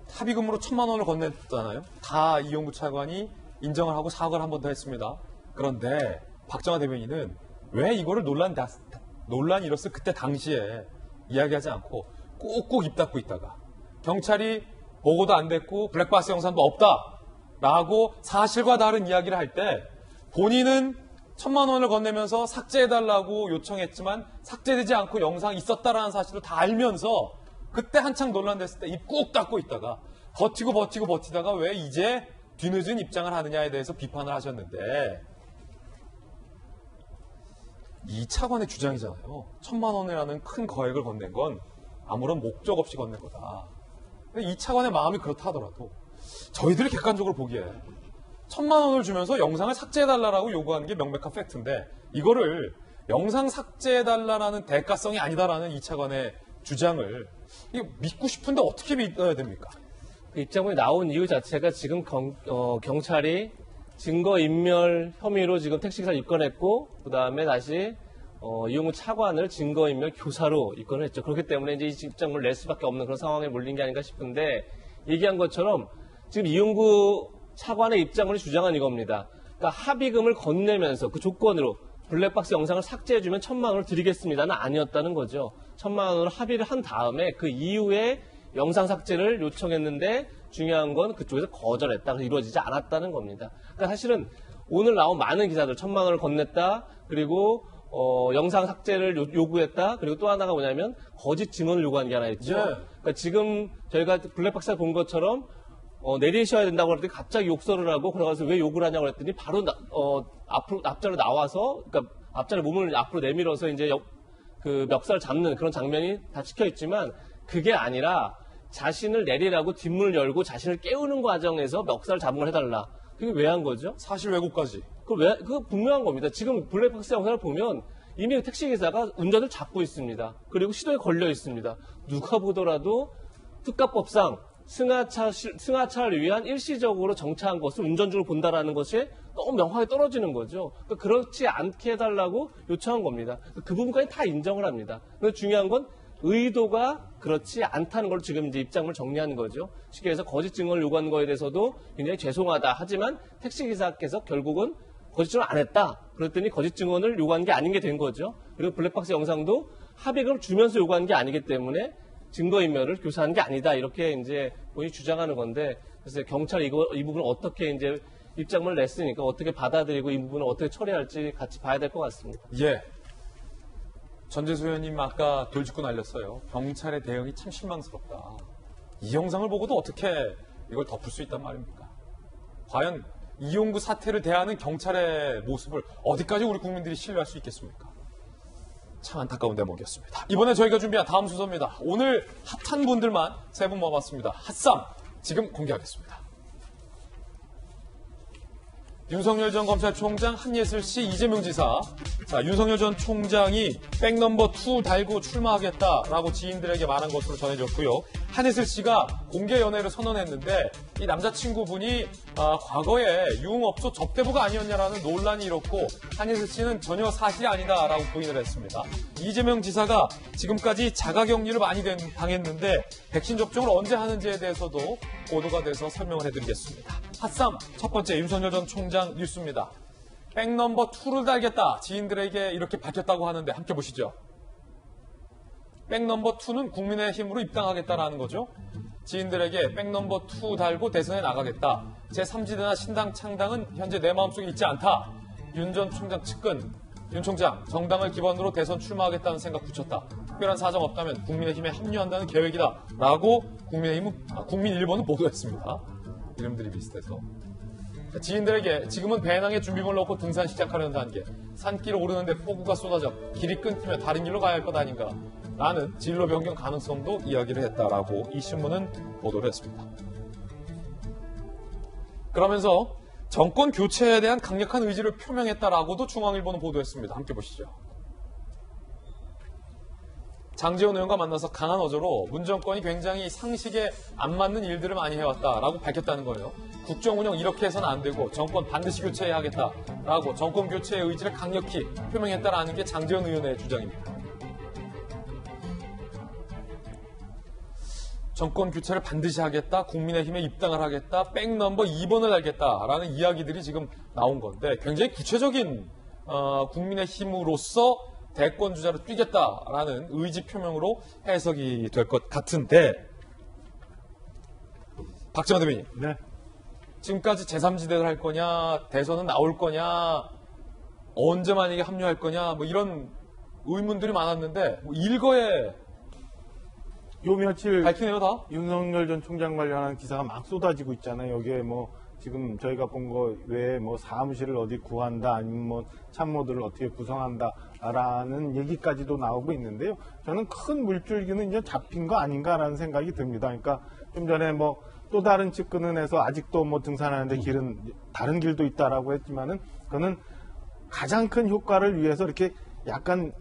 합의금으로 1,000만 원을 건넸잖아요. 다 이용구 차관이 인정을 하고 사과를 한 번 더 했습니다. 그런데 박정환 대변인은 왜 이거를 논란이 일었을 그때 당시에 이야기하지 않고 꾹꾹 입 닫고 있다가 경찰이 보고도 안 됐고 블랙박스 영상도 없다라고 사실과 다른 이야기를 할 때 본인은 1,000만 원을 건네면서 삭제해달라고 요청했지만 삭제되지 않고 영상이 있었다라는 사실을 다 알면서 그때 한창 논란됐을 때 입 꾹 닫고 있다가 버티다가 왜 이제 뒤늦은 입장을 하느냐에 대해서 비판을 하셨는데 이 차관의 주장이잖아요. 1,000만 원이라는 큰 거액을 건넨 건 아무런 목적 없이 건넨 거다. 이 차관의 마음이 그렇다 하더라도 저희들이 객관적으로 보기에 1,000만 원을 주면서 영상을 삭제해달라고 요구하는 게 명백한 팩트인데 이거를 영상 삭제해달라는 대가성이 아니다라는 이 차관의 주장을 이거 믿고 싶은데 어떻게 믿어야 됩니까? 그 입장문이 나온 이유 자체가 지금 경찰이 증거인멸 혐의로 지금 택시기사를 입건했고 그 다음에 다시 이용구 차관을 증거인멸 교사로 입건을 했죠. 그렇기 때문에 이제 이 입장문을 낼 수밖에 없는 그런 상황에 몰린 게 아닌가 싶은데 얘기한 것처럼 지금 이용구 차관의 입장문을 주장한 이겁니다. 그러니까 합의금을 건네면서 그 조건으로 블랙박스 영상을 삭제해주면 1,000만 원을 드리겠습니다는 아니었다는 거죠. 1,000만 원으로 합의를 한 다음에 그 이후에 영상 삭제를 요청했는데 중요한 건 그쪽에서 거절했다. 그래서 이루어지지 않았다는 겁니다. 그러니까 사실은 오늘 나온 많은 기사들 1,000만 원을 건넸다. 그리고 영상 삭제를 요구했다. 그리고 또 하나가 뭐냐면 거짓 증언을 요구한 게 하나 있죠. 네. 그러니까 지금 저희가 블랙박스에 본 것처럼 내리셔야 된다고 그랬더니 갑자기 욕설을 하고 그래가지고 왜 욕을 하냐고 그랬더니 바로 앞으로 앞자로 나와서 그러니까 앞자로 몸을 앞으로 내밀어서 이제 그 멱살 잡는 그런 장면이 다 찍혀 있지만 그게 아니라 자신을 내리라고 뒷문을 열고 자신을 깨우는 과정에서 멱살 잡음을 해달라. 그게 왜 한 거죠? 사실 왜곡까지. 그거 분명한 겁니다. 지금 블랙박스 영상을 보면 이미 택시기사가 운전을 잡고 있습니다. 그리고 시도에 걸려 있습니다. 누가 보더라도 특가법상 승하차를 위한 일시적으로 정차한 것을 운전 중으로 본다라는 것이 너무 명확하게 떨어지는 거죠. 그러니까 그렇지 않게 해달라고 요청한 겁니다. 그 부분까지 다 인정을 합니다. 근데 중요한 건 의도가 그렇지 않다는 걸 지금 이제 입장을 정리하는 거죠. 쉽게 해서 거짓 증언을 요구한 거에 대해서도 굉장히 죄송하다. 하지만 택시기사께서 결국은 거짓 증언을 안 했다. 그랬더니 거짓 증언을 요구한 게 아닌 게 된 거죠. 그리고 블랙박스 영상도 합의금을 주면서 요구한 게 아니기 때문에 증거인멸을 교사한 게 아니다. 이렇게 이제 본인이 주장하는 건데, 그래서 경찰 이 부분을 어떻게 이제 입장을 냈으니까 어떻게 받아들이고 이 부분을 어떻게 처리할지 같이 봐야 될 것 같습니다. 예. 전재수 의원님 아까 돌직구 날렸어요. 경찰의 대응이 참 실망스럽다. 이 영상을 보고도 어떻게 이걸 덮을 수 있단 말입니까? 과연 이용구 사태를 대하는 경찰의 모습을 어디까지 우리 국민들이 신뢰할 수 있겠습니까? 참 안타까운 대목이었습니다. 이번에 저희가 준비한 다음 순서입니다. 오늘 핫한 분들만 3분 모아봤습니다. 핫쌈 지금 공개하겠습니다. 윤석열 전 검찰총장, 한예슬 씨, 이재명 지사. 자, 윤석열 전 총장이 백넘버 2 달고 출마하겠다라고 지인들에게 말한 것으로 전해졌고요. 한예슬 씨가 공개 연애를 선언했는데 이 남자친구분이 과거에 유흥업소 접대부가 아니었냐라는 논란이 일었고 한예슬 씨는 전혀 사실이 아니다라고 부인을 했습니다. 이재명 지사가 지금까지 자가격리를 많이 당했는데 백신 접종을 언제 하는지에 대해서도 보도가 돼서 설명을 해드리겠습니다. 핫쌈 첫 번째 윤석열 전 총장 뉴스입니다. 백넘버 2를 달겠다. 지인들에게 이렇게 밝혔다고 하는데 함께 보시죠. 백넘버 2는 국민의힘으로 입당하겠다라는 거죠. 지인들에게 백넘버 2 달고 대선에 나가겠다. 제3지대나 신당 창당은 현재 내 마음속에 있지 않다. 윤 전 총장 측근, 윤 총장 정당을 기반으로 대선 출마하겠다는 생각 붙였다. 특별한 사정 없다면 국민의힘에 합류한다는 계획이다. 라고 국민일보는 보도했습니다. 이름들이 비슷해서. 지인들에게 지금은 배낭에 준비물 넣고 등산 시작하려는 단계. 산길을 오르는데 폭우가 쏟아져 길이 끊기면 다른 길로 가야 할 것 아닌가. 라는 진로 변경 가능성도 이야기를 했다라고 이 신문은 보도를 했습니다. 그러면서 정권 교체에 대한 강력한 의지를 표명했다라고도 중앙일보는 보도했습니다. 함께 보시죠. 장제원 의원과 만나서 강한 어조로 문 정권이 굉장히 상식에 안 맞는 일들을 많이 해왔다라고 밝혔다는 거예요. 국정 운영 이렇게 해서는 안 되고 정권 반드시 교체해야 하겠다라고 정권 교체의 의지를 강력히 표명했다라는 게 장제원 의원의 주장입니다. 정권 교체를 반드시 하겠다, 국민의힘에 입당을 하겠다, 백넘버 2번을 달겠다라는 이야기들이 지금 나온 건데 굉장히 구체적인 국민의힘으로서 대권 주자로 뛰겠다라는 의지 표명으로 해석이 될 것 같은데 박정환 대변인, 네. 지금까지 제3지대를 할 거냐, 대선은 나올 거냐, 언제 만약에 합류할 거냐, 뭐 이런 의문들이 많았는데 일거에 요 며칠 밝히네요 다. 윤석열 전 총장 관련한 기사가 막 쏟아지고 있잖아요. 여기에 뭐 지금 저희가 본 거 외에 뭐 사무실을 어디 구한다 아니면 뭐 참모들을 어떻게 구성한다라는 얘기까지도 나오고 있는데요. 저는 큰 물줄기는 이제 잡힌 거 아닌가라는 생각이 듭니다. 그러니까 좀 전에 뭐 또 다른 측근은 해서 아직도 뭐 등산하는데 길은 다른 길도 있다라고 했지만은 그거는 가장 큰 효과를 위해서 이렇게 약간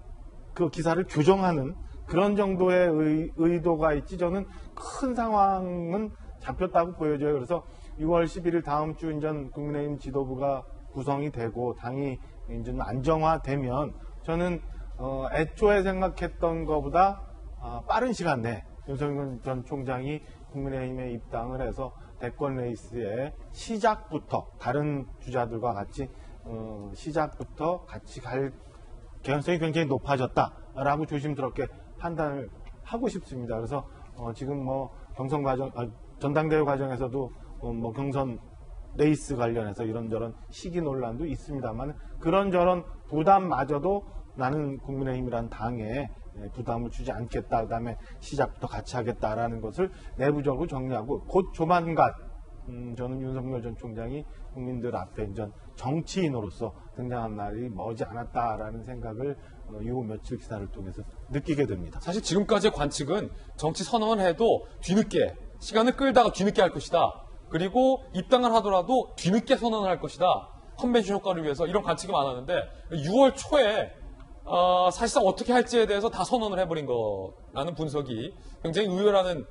그 기사를 교정하는 그런 정도의 의도가 있지 저는 큰 상황은 잡혔다고 보여져요. 그래서 6월 11일 다음 주 이제 국민의힘 지도부가 구성이 되고 당이 이제 안정화되면 저는 애초에 생각했던 것보다 빠른 시간 내에 윤석열 전 총장이 국민의힘에 입당을 해서 대권 레이스의 시작부터 다른 주자들과 같이 시작부터 같이 갈 개연성이 굉장히 높아졌다라고 조심스럽게 판단을 하고 싶습니다. 그래서 지금 뭐 경선 과정, 전당대회 과정에서도 뭐 경선 레이스 관련해서 이런저런 시기 논란도 있습니다만 그런저런 부담마저도 나는 국민의힘이라는 당에 부담을 주지 않겠다. 그다음에 시작부터 같이 하겠다라는 것을 내부적으로 정리하고 곧 조만간 저는 윤석열 전 총장이 국민들 앞에 이제 정치인으로서 등장한 날이 머지 않았다라는 생각을 이후 며칠 기사를 통해서 느끼게 됩니다. 사실 지금까지의 관측은 정치 선언을 해도 뒤늦게 시간을 끌다가 뒤늦게 할 것이다. 그리고 입당을 하더라도 뒤늦게 선언을 할 것이다. 컨벤션 효과를 위해서 이런 관측이 많았는데 6월 초에 사실상 어떻게 할지에 대해서 다 선언을 해버린 거라는 분석이 굉장히 의외라는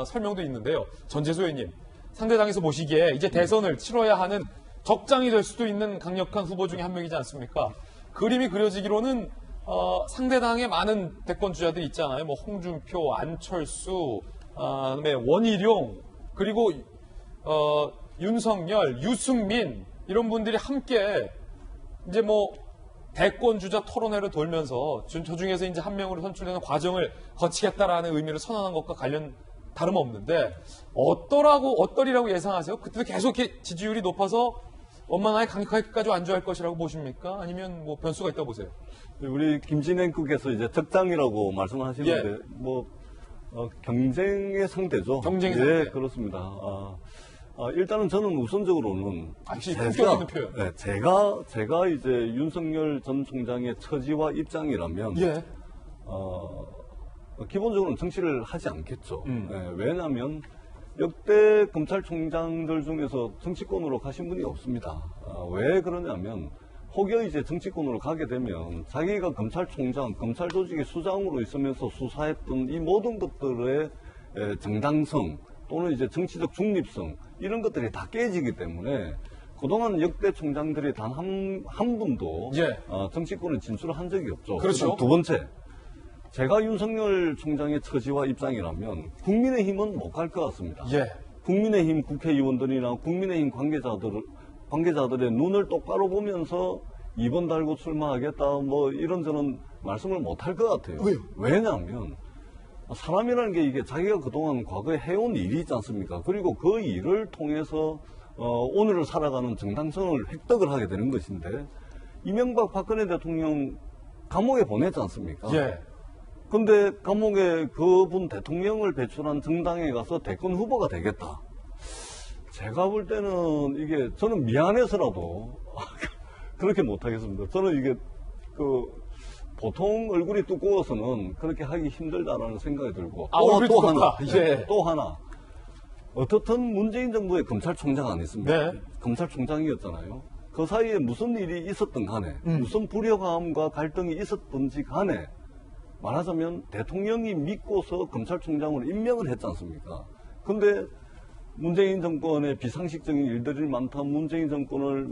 설명도 있는데요. 전재수 의원님, 상대당에서 보시기에 이제 대선을 치러야 하는 적장이 될 수도 있는 강력한 후보 중에 한 명이지 않습니까? 그림이 그려지기로는 상대당의 많은 대권 주자들이 있잖아요. 뭐 홍준표, 안철수, 그다음에 원희룡, 그리고 윤석열, 유승민 이런 분들이 함께 이제 뭐 대권 주자 토론회를 돌면서 저 중에서 이제 한 명으로 선출되는 과정을 거치겠다라는 의미를 선언한 것과 관련 다름없는데 어떠리라고 예상하세요? 그때도 계속 이렇게 지지율이 높아서 원만하게 강력하게까지 완주할 것이라고 보십니까? 아니면 뭐 변수가 있다고 보세요? 우리 김진행국에서 이제 적장이라고 말씀하시는데 예. 뭐 경쟁의 상대죠. 경쟁의 예, 상대. 그렇습니다. 일단은 저는 우선적으로는 확실히 품격 있는 표현. 네, 제가 이제 윤석열 전 총장의 처지와 입장이라면 예. 기본적으로는 정치를 하지 않겠죠. 예, 왜냐하면 역대 검찰총장들 중에서 정치권으로 가신 분이 없습니다. 왜 그러냐면 혹여 이제 정치권으로 가게 되면 자기가 검찰총장, 검찰 조직의 수장으로 있으면서 수사했던 이 모든 것들의 정당성 또는 이제 정치적 중립성 이런 것들이 다 깨지기 때문에 그동안 역대 총장들이 단 한 분도 예. 정치권에 진출한 적이 없죠. 그렇죠. 두 번째, 제가 윤석열 총장의 처지와 입장이라면 국민의힘은 못 갈 것 같습니다. 예. 국민의힘 국회의원들이나 국민의힘 관계자들의 눈을 똑바로 보면서 2번 달고 출마하겠다 뭐 이런저런 말씀을 못 할 것 같아요. 왜요? 왜냐하면 사람이라는 게 이게 자기가 그동안 과거에 해온 일이 있지 않습니까? 그리고 그 일을 통해서 오늘을 살아가는 정당성을 획득을 하게 되는 것인데 이명박 박근혜 대통령 감옥에 보냈지 않습니까? 예. 근데 감옥에 그분 대통령을 배출한 정당에 가서 대권 후보가 되겠다. 제가 볼 때는 이게 저는 미안해서라도 그렇게 못하겠습니다. 저는 이게 보통 얼굴이 두꺼워서는 그렇게 하기 힘들다라는 생각이 들고 또 하나, 예. 또 하나. 어떻든 문재인 정부의 검찰총장 아니었습니까? 네. 검찰총장이었잖아요. 그 사이에 무슨 일이 있었든 간에 무슨 불협화음과 갈등이 있었든지 간에 말하자면 대통령이 믿고서 검찰총장으로 임명을 했지 않습니까? 근데 문재인 정권의 비상식적인 일들이 많다. 문재인 정권을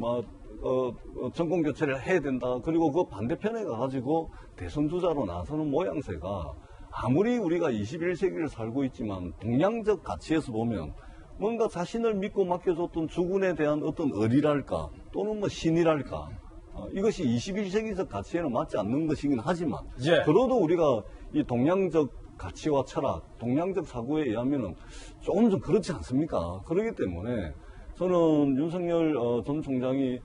정권 교체를 해야 된다. 그리고 그 반대편에 가가지고 대선 주자로 나서는 모양새가 아무리 우리가 21세기를 살고 있지만 동양적 가치에서 보면 뭔가 자신을 믿고 맡겨줬던 주군에 대한 어떤 의리랄까 또는 뭐 신이랄까 이것이 21세기적 가치에는 맞지 않는 것이긴 하지만 예. 그래도 우리가 이 동양적 가치와 철학, 동양적 사고에 의하면은 조금 좀 그렇지 않습니까? 그렇기 때문에 저는 윤석열 전 총장이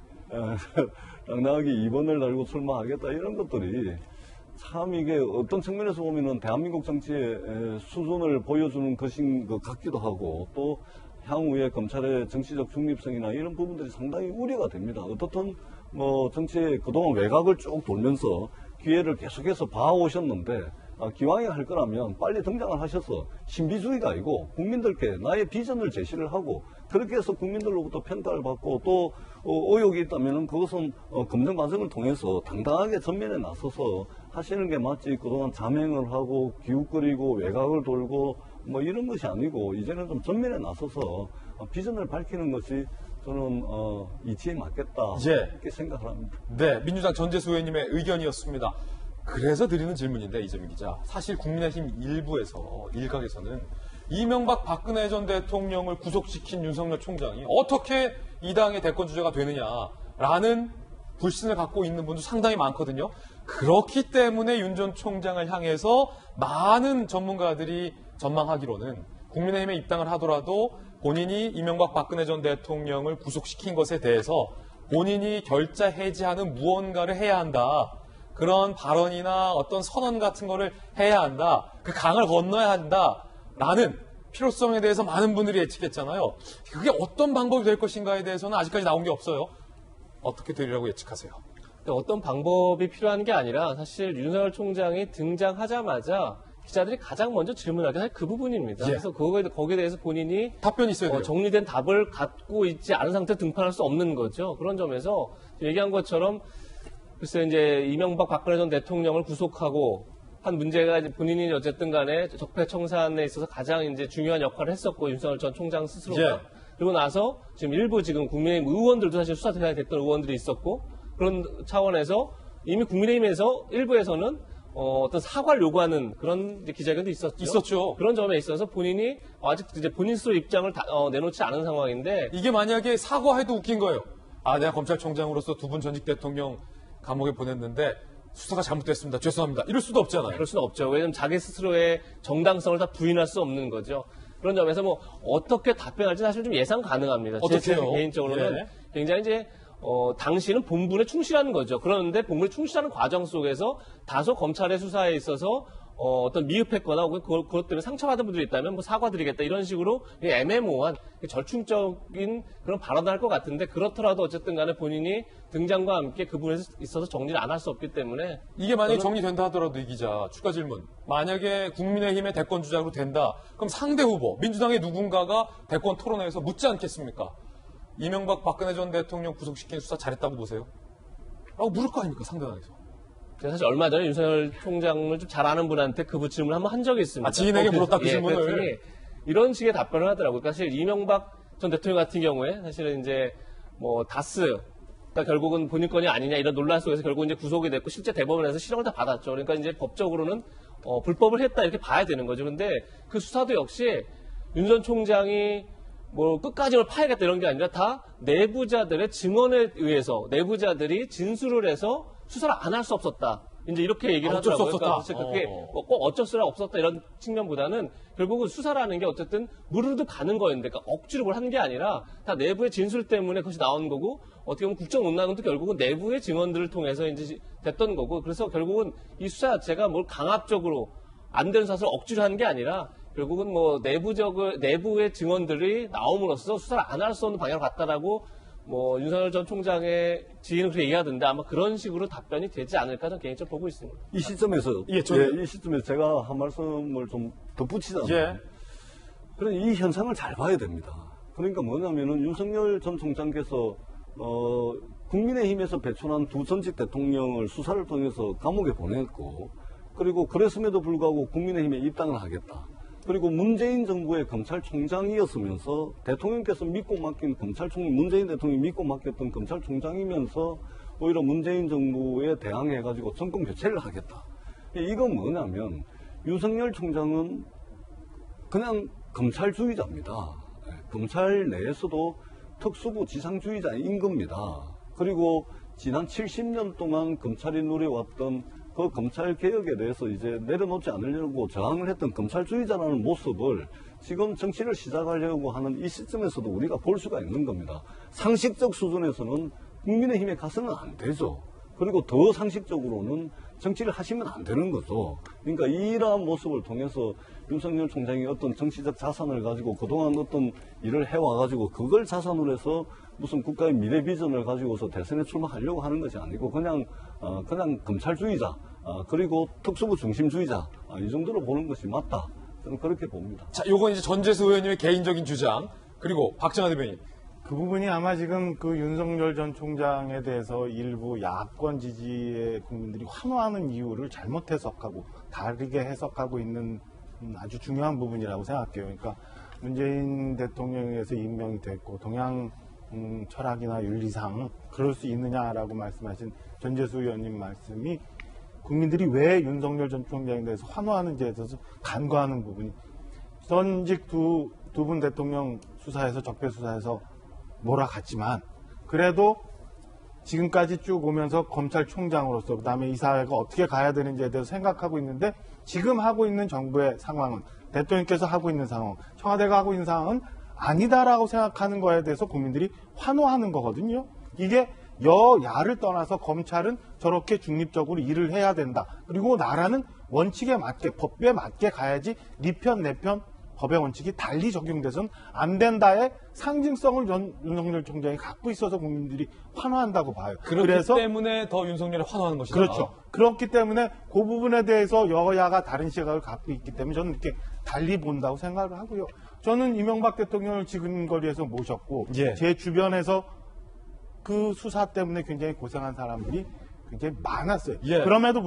당당하게 2번을 달고 출마하겠다 이런 것들이 참 이게 어떤 측면에서 보면은 대한민국 정치의 수준을 보여주는 것인 것 같기도 하고 또 향후에 검찰의 정치적 중립성이나 이런 부분들이 상당히 우려가 됩니다. 어떻든 뭐 정치의 그동안 외곽을 쭉 돌면서 기회를 계속해서 봐오셨는데 기왕에 할 거라면 빨리 등장을 하셔서 신비주의가 아니고 국민들께 나의 비전을 제시를 하고 그렇게 해서 국민들로부터 평가를 받고 또 의혹이 있다면 그것은 검증 과정을 통해서 당당하게 전면에 나서서 하시는 게 맞지 그동안 자맹을 하고 기웃거리고 외곽을 돌고 뭐 이런 것이 아니고 이제는 좀 전면에 나서서 비전을 밝히는 것이 저는 이치에 맞겠다 예. 이렇게 생각을 합니다. 네, 민주당 전재수 의원님의 의견이었습니다. 그래서 드리는 질문인데 이재명 기자, 사실 국민의힘 일각에서는 이명박 박근혜 전 대통령을 구속시킨 윤석열 총장이 어떻게 이 당의 대권 주자가 되느냐라는 불신을 갖고 있는 분도 상당히 많거든요. 그렇기 때문에 윤 전 총장을 향해서 많은 전문가들이 전망하기로는 국민의힘에 입당을 하더라도 본인이 이명박 박근혜 전 대통령을 구속시킨 것에 대해서 본인이 결자 해지하는 무언가를 해야 한다. 그런 발언이나 어떤 선언 같은 거를 해야 한다. 그 강을 건너야 한다. 라는 필요성에 대해서 많은 분들이 예측했잖아요. 그게 어떤 방법이 될 것인가에 대해서는 아직까지 나온 게 없어요. 어떻게 되리라고 예측하세요? 어떤 방법이 필요한 게 아니라 사실 윤석열 총장이 등장하자마자 기자들이 가장 먼저 질문하게 사실 그 부분입니다. 예. 그래서 거기에 대해서 본인이 답변이 있어야 돼요. 정리된 답을 갖고 있지 않은 상태로 등판할 수 없는 거죠. 그런 점에서 얘기한 것처럼 글쎄 이제 이명박 박근혜 전 대통령을 구속하고 한 문제가 이제 본인이 어쨌든 간에 적폐청산에 있어서 가장 이제 중요한 역할을 했었고 윤석열 전 총장 스스로가 예. 그리고 나서 지금 일부 지금 국민의힘 의원들도 사실 수사 대상이 됐던 의원들이 있었고 그런 차원에서 이미 국민의힘에서 일부에서는 어떤 사과를 요구하는 그런 이제 기자회견도 있었죠. 그런 점에 있어서 본인이 아직 이제 본인 스스로 입장을 내놓지 않은 상황인데 이게 만약에 사과해도 웃긴 거예요. 아, 내가 검찰총장으로서 두 분 전직 대통령 감옥에 보냈는데 수사가 잘못됐습니다. 죄송합니다. 이럴 수도 없잖아요. 그럴 수는 없죠. 왜냐하면 자기 스스로의 정당성을 다 부인할 수 없는 거죠. 그런 점에서 뭐 어떻게 답변할지 사실 좀 예상 가능합니다. 제 어떻게요? 개인적으로는 예. 굉장히 이제 당시는 본분에 충실하는 거죠. 그런데 본분에 충실하는 과정 속에서 다소 검찰의 수사에 있어서 어떤 미흡했거나 혹은 그것 때문에 상처받은 분들이 있다면 뭐 사과드리겠다 이런 식으로 애매모호한 절충적인 그런 발언을 할 것 같은데 그렇더라도 어쨌든 간에 본인이 등장과 함께 그 부분에 있어서 정리를 안 할 수 없기 때문에 이게 만약에 정리된다 하더라도 이 기자 추가 질문. 만약에 국민의힘의 대권 주자로 된다. 그럼 상대 후보 민주당의 누군가가 대권 토론회에서 묻지 않겠습니까? 이명박 박근혜 전 대통령 구속시킨 수사 잘했다고 보세요? 라고 물을 거 아닙니까 상대당에서. 제가 사실 얼마 전에 윤석열 총장을 좀 잘 아는 분한테 그 질문을 한번 한 적이 있습니다. 아, 지인에게 물었다 그 질문을. 그랬더니 이런 식의 답변을 하더라고요. 사실 이명박 전 대통령 같은 경우에 사실은 이제 뭐 다스가 결국은 본인 건이 아니냐 이런 논란 속에서 결국 이제 구속이 됐고 실제 대법원에서 실형을 다 받았죠. 그러니까 이제 법적으로는 불법을 했다 이렇게 봐야 되는 거죠. 그런데 그 수사도 역시 윤 전 총장이 뭐 끝까지 파야겠다 이런 게 아니라 다 내부자들의 증언에 의해서 내부자들이 진술을 해서 수사를 안 할 수 없었다. 이제 이렇게 얘기를 어쩔 수 하더라고요. 없었다. 그러니까 그게 꼭 어쩔 수가 없었다 이런 측면보다는 결국은 수사라는 게 어쨌든 무르르 가는 거였는데 그러니까 억지로 뭘 한 게 아니라 다 내부의 진술 때문에 그것이 나온 거고 어떻게 보면 국정농단도 결국은 내부의 증언들을 통해서 이제 됐던 거고 그래서 결국은 이 수사 자체가 뭘 강압적으로 안 되는 수사를 억지로 한 게 아니라 결국은 뭐 내부의 증언들이 나옴으로써 수사를 안 할 수 없는 방향으로 갔다라고 뭐 윤석열 전 총장의 지인은 그렇게 얘기하던데 아마 그런 식으로 답변이 되지 않을까 저는 개인적으로 보고 있습니다. 이 시점에서 이 시점에서 제가 한 말씀을 좀 덧붙이자면 예. 그런 이 현상을 잘 봐야 됩니다. 그러니까 뭐냐면은 윤석열 전 총장께서 국민의힘에서 배출한 두 전직 대통령을 수사를 통해서 감옥에 보냈고 그리고 그랬음에도 불구하고 국민의힘에 입당을 하겠다. 그리고 문재인 정부의 검찰총장이었으면서 대통령께서 믿고 맡긴 문재인 대통령이 믿고 맡겼던 검찰총장이면서 오히려 문재인 정부에 대항해가지고 정권 교체를 하겠다. 이건 뭐냐면 윤석열 총장은 그냥 검찰주의자입니다. 검찰 내에서도 특수부 지상주의자인 겁니다. 그리고 지난 70년 동안 검찰이 누려왔던 그 검찰 개혁에 대해서 이제 내려놓지 않으려고 저항을 했던 검찰주의자라는 모습을 지금 정치를 시작하려고 하는 이 시점에서도 우리가 볼 수가 있는 겁니다. 상식적 수준에서는 국민의힘에 가서는 안 되죠. 그리고 더 상식적으로는 정치를 하시면 안 되는 거죠. 그러니까 이러한 모습을 통해서 윤석열 총장이 어떤 정치적 자산을 가지고 그동안 어떤 일을 해와가지고 그걸 자산으로 해서 무슨 국가의 미래 비전을 가지고서 대선에 출마하려고 하는 것이 아니고 그냥 검찰주의자 그리고 특수부 중심주의자 이 정도로 보는 것이 맞다. 저는 그렇게 봅니다. 자, 요건 이제 전재수 의원님의 개인적인 주장 그리고 박정하 대변인. 그 부분이 아마 지금 그 윤석열 전 총장에 대해서 일부 야권 지지의 국민들이 환호하는 이유를 잘못 해석하고 다르게 해석하고 있는 아주 중요한 부분이라고 생각해요. 그러니까 문재인 대통령에 의해서 임명이 됐고 동양 철학이나 윤리상 그럴 수 있느냐라고 말씀하신 전재수 의원님 말씀이 국민들이 왜 윤석열 전 총장에 대해서 환호하는지에 대해서 간과하는 부분이 전직 두 분 대통령 수사에서 적폐 수사에서 몰아갔지만 그래도 지금까지 쭉 오면서 검찰총장으로서 그다음에 이 사회가 어떻게 가야 되는지에 대해서 생각하고 있는데 지금 하고 있는 정부의 상황은 대통령께서 하고 있는 상황, 청와대가 하고 있는 상황은 아니다라고 생각하는 거에 대해서 국민들이 환호하는 거거든요. 이게 여야를 떠나서 검찰은 저렇게 중립적으로 일을 해야 된다. 그리고 나라는 원칙에 맞게 법에 맞게 가야지 네 편 내 편 법의 원칙이 달리 적용돼서는 안 된다의 상징성을 윤석열 총장이 갖고 있어서 국민들이 환호한다고 봐요. 그래서 때문에 더 윤석열을 환호하는 것이다. 그렇죠. 그렇기 때문에 그 부분에 대해서 여야가 다른 시각을 갖고 있기 때문에 저는 이렇게 달리 본다고 생각을 하고요. 저는 이명박 대통령을 지근거리에서 모셨고 예. 제 주변에서 그 수사 때문에 굉장히 고생한 사람들이 굉장히 많았어요. 예. 그럼에도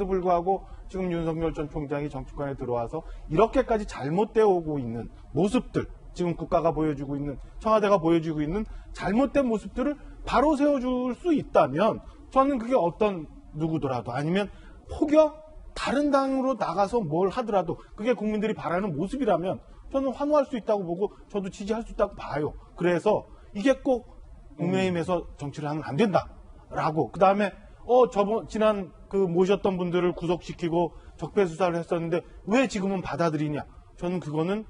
불구하고 지금 윤석열 전 총장이 정치권에 들어와서 이렇게까지 잘못되어 오고 있는 모습들, 지금 국가가 보여주고 있는, 청와대가 보여주고 있는 잘못된 모습들을 바로 세워줄 수 있다면 저는 그게 어떤 누구더라도 아니면 혹여 다른 당으로 나가서 뭘 하더라도 그게 국민들이 바라는 모습이라면 저는 환호할 수 있다고 보고 저도 지지할 수 있다고 봐요. 그래서 이게 꼭 국민의힘에서 정치를 하면 안 된다라고 그 다음에 지난 그 모셨던 분들을 구속시키고 적폐 수사를 했었는데 왜 지금은 받아들이냐? 저는 그거는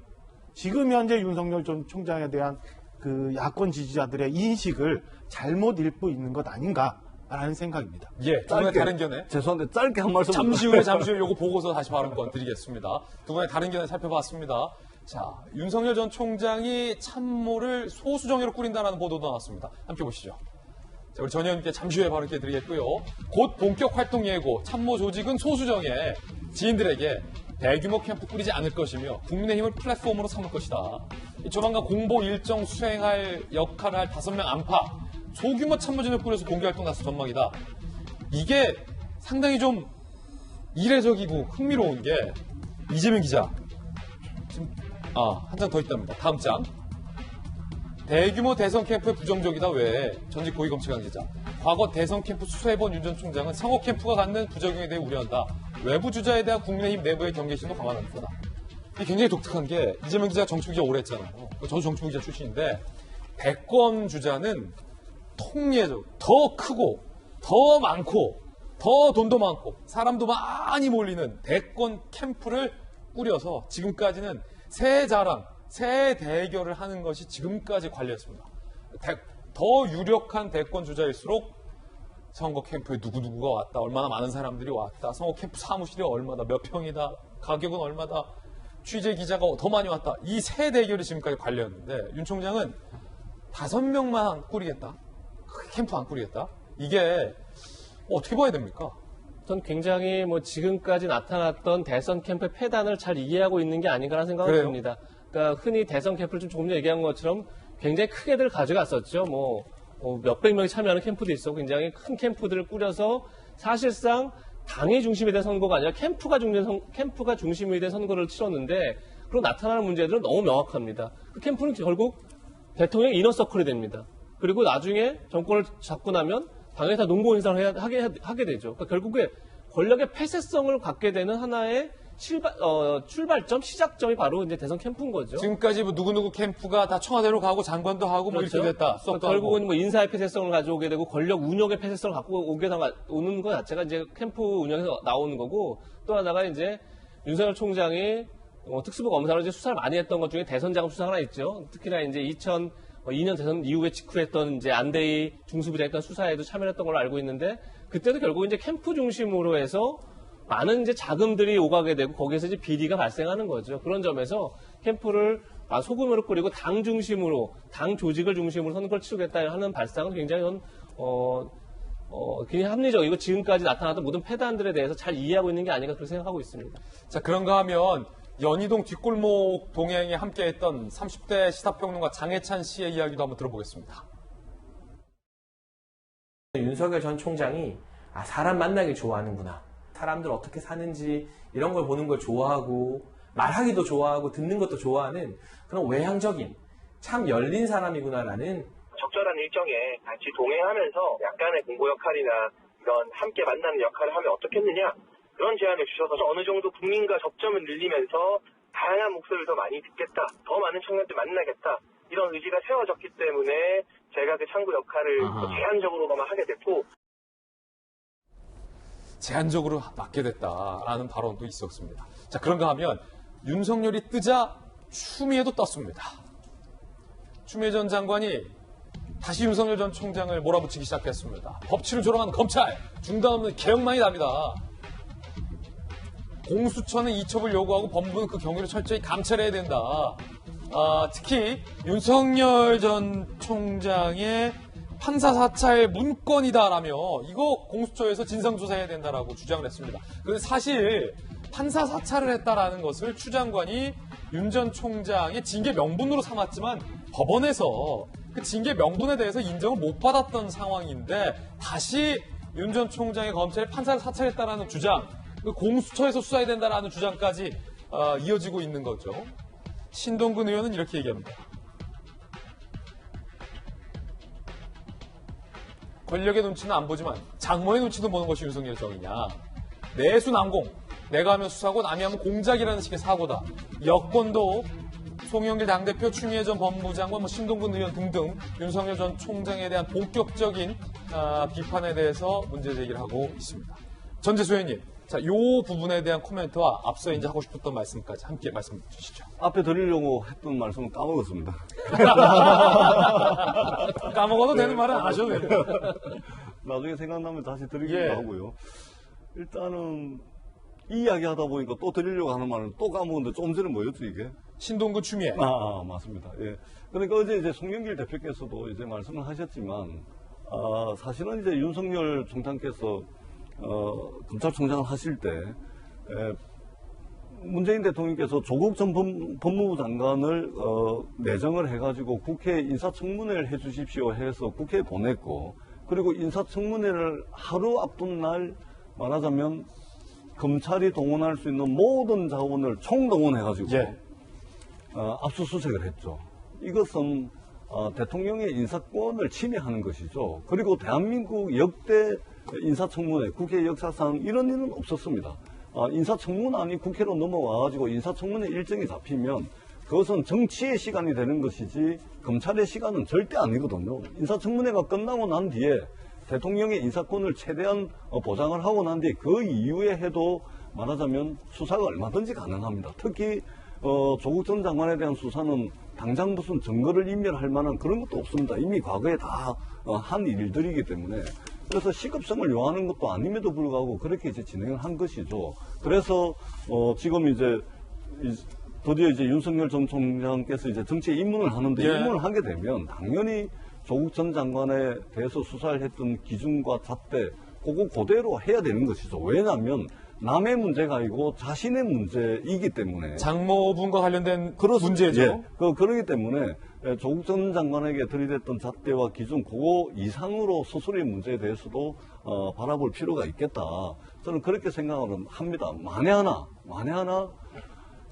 지금 현재 윤석열 전 총장에 대한 그 야권 지지자들의 인식을 잘못 읽고 있는 것 아닌가라는 생각입니다. 예, 두 분의 다른 견해. 죄송한데 짧게 한 말씀. 잠시 후에 요거 보고서 다시 발언권 드리겠습니다. 두 분의 다른 견해 살펴봤습니다. 자, 윤석열 전 총장이 참모를 소수정예로 꾸린다는 보도도 나왔습니다. 함께 보시죠. 자, 우리 전 의원님께 잠시 후에 발언 기회 드리겠고요. 곧 본격 활동 예고, 참모 조직은 소수정예, 지인들에게 대규모 캠프 꾸리지 않을 것이며 국민의힘을 플랫폼으로 삼을 것이다. 조만간 공보 일정 수행할 역할을 할 5명 안팎 소규모 참모진을 꾸려서 공개활동 나설 전망이다. 이게 상당히 좀 이례적이고 흥미로운 게 이재명 기자 지금 한 장 더 있답니다. 다음 장. 대규모 대선 캠프에 부정적이다 외에 전직 고위검찰관 기자. 과거 대선 캠프 수세해본 윤 전 총장은 선거 캠프가 갖는 부작용에 대해 우려한다. 외부 주자에 대한 국민의힘 내부의 경계심도 강화할 거다. 이게 굉장히 독특한 게 이재명 기자가 정치부 기자 오래 했잖아요. 저도 정치부 기자 출신인데 대권 주자는 통례적 더 크고 더 많고 더 돈도 많고 사람도 많이 몰리는 대권 캠프를 꾸려서 지금까지는 새 자랑, 새 대결을 하는 것이 지금까지 관리였습니다. 더 유력한 대권 주자일수록 선거 캠프에 누구누구가 왔다, 얼마나 많은 사람들이 왔다, 선거 캠프 사무실이 얼마다, 몇 평이다, 가격은 얼마다, 취재 기자가 더 많이 왔다. 이 새 대결이 지금까지 관리였는데 윤 총장은 5명만 꾸리겠다. 캠프 안 꾸리겠다. 이게 어떻게 봐야 됩니까? 전 굉장히 지금까지 나타났던 대선 캠프 패단을 잘 이해하고 있는 게 아닌가라는 생각을 그래요? 듭니다. 그러니까 흔히 대선 캠프를 좀 조금 전에 얘기한 것처럼 굉장히 크게들 가져갔었죠. 몇백 명이 참여하는 캠프도 있어. 굉장히 큰 캠프들을 꾸려서 사실상 당의 중심이 된 선거가 아니라 캠프가 중심이 된 선거를 치렀는데 그리고 나타나는 문제들은 너무 명확합니다. 그 캠프는 결국 대통령 이너서클이 됩니다. 그리고 나중에 정권을 잡고 나면 당연히 다 농고 인사를 하게 되죠. 그러니까 결국에 권력의 폐쇄성을 갖게 되는 하나의 출발점, 시작점이 바로 이제 대선 캠프인 거죠. 지금까지 누구누구 캠프가 다 청와대로 가고 장관도 하고 그렇죠. 이렇게 됐다. 그러니까 결국은 인사의 폐쇄성을 가져오게 되고 권력 운영의 폐쇄성을 갖고 오는 것 자체가 이제 캠프 운영에서 나오는 거고 또 하나가 이제 윤석열 총장이 특수부 검사로 이제 수사를 많이 했던 것 중에 대선 자금 수사 하나 있죠. 특히나 이제 2002년 대선 이후에 직후했던 이제 안대희 중수부장 했던 수사에도 참여했던 걸로 알고 있는데 그때도 결국 이제 캠프 중심으로 해서 많은 이제 자금들이 오가게 되고 거기에서 이제 비리가 발생하는 거죠. 그런 점에서 캠프를 소규모로 꾸리고 당 중심으로, 당 조직을 중심으로 선거를 치르겠다 하는 발상은 굉장히 굉장히 합리적이고 지금까지 나타났던 모든 패단들에 대해서 잘 이해하고 있는 게 아닌가 그렇게 생각하고 있습니다. 자, 그런가 하면 연희동 뒷골목 동행에 함께했던 30대 시사평론가 장해찬 씨의 이야기도 한번 들어보겠습니다. 윤석열 전 총장이 사람 만나기 좋아하는구나. 사람들 어떻게 사는지 이런 걸 보는 걸 좋아하고 말하기도 좋아하고 듣는 것도 좋아하는 그런 외향적인 참 열린 사람이구나라는 적절한 일정에 같이 동행하면서 약간의 공보 역할이나 이런 함께 만나는 역할을 하면 어떻겠느냐 그런 제안을 주셔서 어느 정도 국민과 접점을 늘리면서 다양한 목소리를 더 많이 듣겠다 더 많은 청년들 만나겠다 이런 의지가 세워졌기 때문에 제가 그 창구 역할을 제한적으로만 하게 됐고 제한적으로 맡게 됐다라는 발언도 있었습니다. 자, 그런가 하면 윤석열이 뜨자 추미애도 떴습니다. 추미애 전 장관이 다시 윤석열 전 총장을 몰아붙이기 시작했습니다. 법치를 조롱하는 검찰, 중단 없는 개혁만이 답니다. 공수처는 이첩을 요구하고 법무부는 그 경위를 철저히 감찰해야 된다. 특히 윤석열 전 총장의 판사 사찰 문건이다라며 이거 공수처에서 진상조사해야 된다라고 주장을 했습니다. 그런데 사실 판사 사찰을 했다라는 것을 추 장관이 윤 전 총장의 징계 명분으로 삼았지만 법원에서 그 징계 명분에 대해서 인정을 못 받았던 상황인데 다시 윤 전 총장의 검찰이 판사를 사찰했다라는 주장, 그 공수처에서 수사해야 된다라는 주장까지 이어지고 있는 거죠. 신동근 의원은 이렇게 얘기합니다. 권력의 눈치는 안 보지만 장모의 눈치도 보는 것이 윤석열 정이냐. 내수난공, 내가 하면 수사고 남이 하면 공작이라는 식의 사고다. 여권도 송영길 당대표, 추미애 전 법무부 장관, 신동근 의원 등등 윤석열 전 총장에 대한 본격적인 비판에 대해서 문제 제기를 하고 있습니다. 전재수 의원님, 자, 요 부분에 대한 코멘트와 앞서 이제 하고 싶었던 말씀까지 함께 말씀해 주시죠. 앞에 드리려고 했던 말씀은 까먹었습니다. 까먹어도 되는 말은 안 하셔도 돼요. 나중에 생각나면 다시 드리기도 하고요. 일단은 이 이야기 하다 보니까 또 드리려고 하는 말은 또 까먹었는데 좀 전에 뭐였죠 이게? 신동근 추미애. 맞습니다. 예. 그러니까 어제 이제 송영길 대표께서도 이제 말씀을 하셨지만, 사실은 이제 윤석열 총장께서 검찰총장을 하실 때, 문재인 대통령께서 조국 전 법무부 장관을 내정을 해가지고 국회 인사청문회를 해주십시오 해서 국회에 보냈고, 그리고 인사청문회를 하루 앞둔 날 말하자면 검찰이 동원할 수 있는 모든 자원을 총동원해가지고 압수수색을 했죠. 이것은 대통령의 인사권을 침해하는 것이죠. 그리고 대한민국 역대 인사청문회, 국회 역사상 이런 일은 없었습니다. 인사청문안이 국회로 넘어와가지고 인사청문회 일정이 잡히면 그것은 정치의 시간이 되는 것이지 검찰의 시간은 절대 아니거든요. 인사청문회가 끝나고 난 뒤에 대통령의 인사권을 최대한 보장을 하고 난 뒤에 그 이후에 해도 말하자면 수사가 얼마든지 가능합니다. 특히 조국 전 장관에 대한 수사는 당장 무슨 증거를 인멸할 만한 그런 것도 없습니다. 이미 과거에 다 한 일들이기 때문에. 그래서 시급성을 요하는 것도 아님에도 불구하고 그렇게 이제 진행을 한 것이죠. 그래서 지금 이제 드디어 이제 윤석열 전 총장께서 이제 정치에 입문을 하는데 입문을 하게 되면 당연히 조국 전 장관에 대해서 수사를 했던 기준과 잣대 그거 그대로 해야 되는 것이죠. 왜냐하면 남의 문제가 아니고 자신의 문제이기 때문에. 장모분과 관련된 문제죠. 그러기 때문에 조국 전 장관에게 들이댔던 잣대와 기준 그거 이상으로 스스로의 문제에 대해서도 바라볼 필요가 있겠다. 저는 그렇게 생각을 합니다. 만에 하나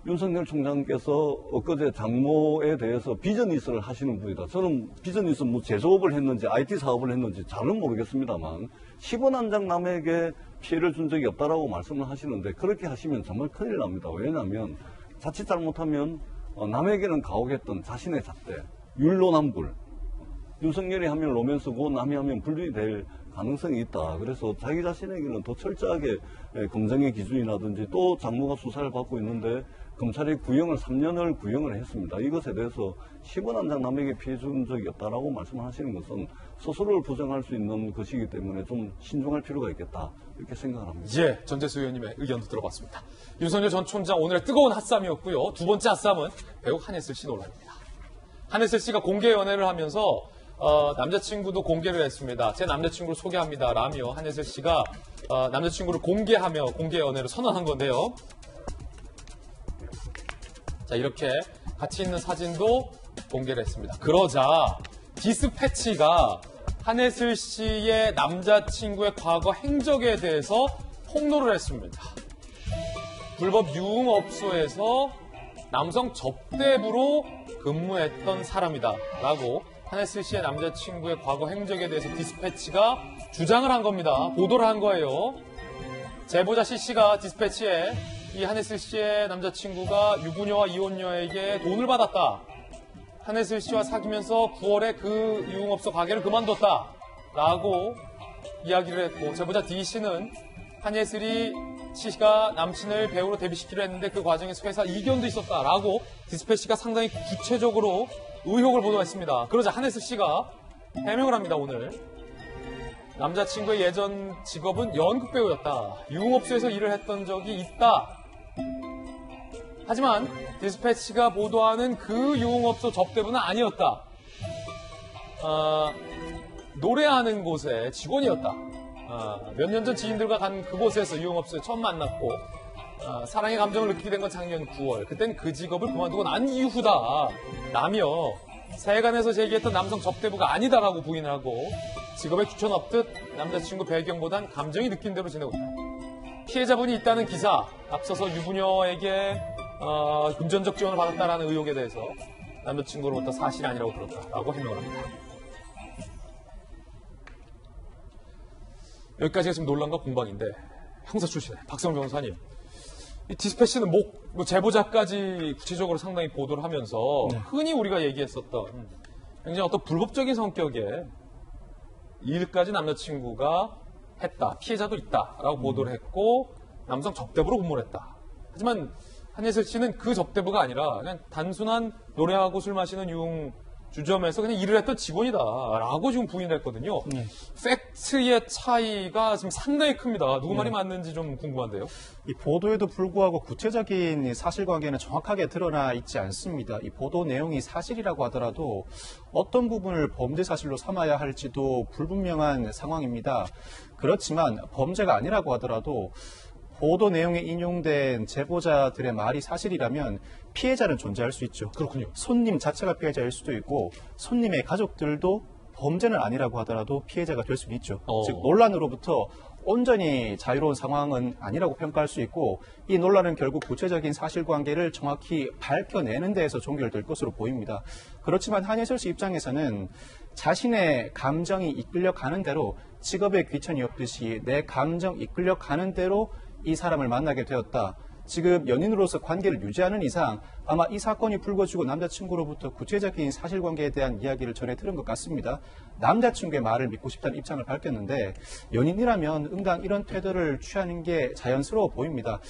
윤석열 총장께서 엊그제 장모에 대해서 비즈니스를 하시는 분이다. 저는 비즈니스 뭐 제조업을 했는지 IT 사업을 했는지 잘은 모르겠습니다만 10원 한 장 남에게 피해를 준 적이 없다라고 말씀을 하시는데 그렇게 하시면 정말 큰일 납니다. 왜냐하면 자칫 잘못하면 남에게는 가혹했던 자신의 잣대, 율로남불. 윤석열이 하면 로맨스고 남이 하면 불륜이 될 가능성이 있다. 그래서 자기 자신에게는 더 철저하게 검증의 기준이라든지 또 장모가 수사를 받고 있는데 검찰이 3년을 구형을 했습니다. 이것에 대해서 10원 한 장 남에게 피해 준 적이 없다라고 말씀을 하시는 것은 스스로를 부정할 수 있는 것이기 때문에 좀 신중할 필요가 있겠다. 이렇게 생각을 합니다. 전재수 의원님의 의견도 들어봤습니다. 윤석열 전 총장 오늘의 뜨거운 핫쌈이었고요. 두 번째 핫쌈은 배우 한예슬 씨 논란입니다. 한예슬 씨가 공개 연애를 하면서 남자친구도 공개를 했습니다. 제 남자친구를 소개합니다. 라며 한예슬 씨가 남자친구를 공개하며 공개 연애를 선언한 건데요. 자, 이렇게 같이 있는 사진도 공개를 했습니다. 그러자 디스패치가 한예슬 씨의 남자친구의 과거 행적에 대해서 폭로를 했습니다. 불법 유흥업소에서 남성 접대부로 근무했던 사람이다 라고 한예슬 씨의 남자친구의 과거 행적에 대해서 디스패치가 주장을 한 겁니다. 보도를 한 거예요. 제보자 C씨가 디스패치에 이 한예슬 씨의 남자친구가 유부녀와 이혼녀에게 돈을 받았다. 한혜슬 씨와 사귀면서 9월에 그 유흥업소 가게를 그만뒀다라고 이야기를 했고, 제보자 D 씨는 한예슬이 씨가 남친을 배우로 데뷔시키려 했는데 그 과정에서 회사 이견도 있었다라고 디스패치가 상당히 구체적으로 의혹을 보도했습니다. 그러자 한혜슬 씨가 해명을 합니다. 오늘 남자친구의 예전 직업은 연극 배우였다. 유흥업소에서 일을 했던 적이 있다. 하지만 디스패치가 보도하는 그 유흥업소 접대부는 아니었다. 노래하는 곳의 직원이었다. 몇 년 전 지인들과 간 그곳에서 유흥업소에 처음 만났고 사랑의 감정을 느끼게 된 건 작년 9월. 그땐 그 직업을 그만두고 난 이후다 라며 세간에서 제기했던 남성 접대부가 아니다라고 부인을 하고 직업에 귀천 없듯 남자친구 배경보단 감정이 느낀 대로 지내고 있다. 피해자분이 있다는 기사, 앞서서 유부녀에게 금전적 지원을 받았다라는 의혹에 대해서 남자친구로부터 사실이 아니라고 들었다라고 해명을 합니다. 여기까지가 지금 논란과 공방인데, 형사 출신의 박성 변호사님, 이 디스패치는 제보자까지 구체적으로 상당히 보도를 하면서 흔히 우리가 얘기했었던 굉장히 어떤 불법적인 성격의 일까지 남자친구가 했다, 피해자도 있다라고 보도를 했고 남성 접대부로 근무를 했다. 하지만 한예슬 씨는 그 접대부가 아니라 그냥 단순한 노래하고 술 마시는 유흥 주점에서 그냥 일을 했던 직원이다라고 지금 부인을 했거든요. 팩트의 차이가 지금 상당히 큽니다. 누구 말이 맞는지 좀 궁금한데요. 이 보도에도 불구하고 구체적인 사실관계는 정확하게 드러나 있지 않습니다. 이 보도 내용이 사실이라고 하더라도 어떤 부분을 범죄 사실로 삼아야 할지도 불분명한 상황입니다. 그렇지만 범죄가 아니라고 하더라도 보도 내용에 인용된 제보자들의 말이 사실이라면 피해자는 존재할 수 있죠. 그렇군요. 손님 자체가 피해자일 수도 있고 손님의 가족들도 범죄는 아니라고 하더라도 피해자가 될 수는 있죠. 즉 논란으로부터 온전히 자유로운 상황은 아니라고 평가할 수 있고 이 논란은 결국 구체적인 사실관계를 정확히 밝혀내는 데에서 종결될 것으로 보입니다. 그렇지만 한예슬 씨 입장에서는 자신의 감정이 이끌려가는 대로 직업에 귀천이 없듯이 내 감정 이끌려가는 대로 이 사람을 만나게 되었다. 지금 연인으로서 관계를 유지하는 이상 아마 이 사건이 불거지고 남자친구로부터 구체적인 사실관계에 대한 이야기를 전해 들은 것 같습니다. 남자친구의 말을 믿고 싶다는 입장을 밝혔는데 연인이라면 응당 이런 태도를 취하는 게 자연스러워 보입니다.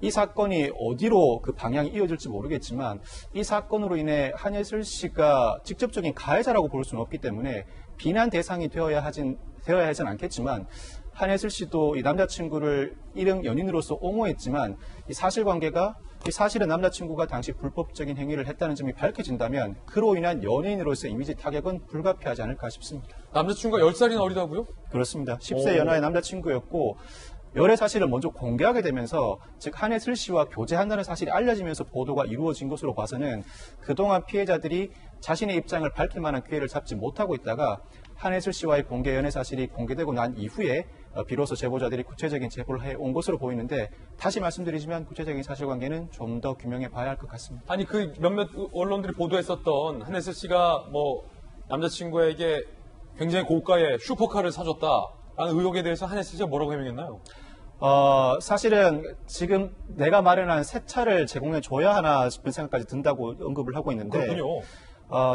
이 사건이 어디로 그 방향이 이어질지 모르겠지만 이 사건으로 인해 한예슬 씨가 직접적인 가해자라고 볼 수는 없기 때문에 비난 대상이 되어야 하진 않겠지만 한예슬 씨도 이 남자친구를 일행 연인으로서 옹호했지만 이 사실관계가 이 사실은 남자친구가 당시 불법적인 행위를 했다는 점이 밝혀진다면 그로 인한 연예인으로서의 이미지 타격은 불가피하지 않을까 싶습니다. 남자친구가 10살이나 어리다고요? 그렇습니다. 10세 연하의 남자친구였고 열애 사실을 먼저 공개하게 되면서 즉 한예슬 씨와 교제한다는 사실이 알려지면서 보도가 이루어진 것으로 봐서는 그동안 피해자들이 자신의 입장을 밝힐 만한 기회를 잡지 못하고 있다가 한예슬 씨와의 공개 연애 사실이 공개되고 난 이후에 비로소 제보자들이 구체적인 제보를 해온 것으로 보이는데 다시 말씀드리지만 구체적인 사실관계는 좀 더 규명해 봐야 할 것 같습니다. 아니 그 몇몇 언론들이 보도했었던 한예슬 씨가 남자친구에게 굉장히 고가의 슈퍼카를 사줬다라는 의혹에 대해서 한예슬 씨가 뭐라고 해명했나요? 사실은 지금 내가 마련한 새 차를 제공해 줘야 하나 싶은 생각까지 든다고 언급을 하고 있는데 그렇군요.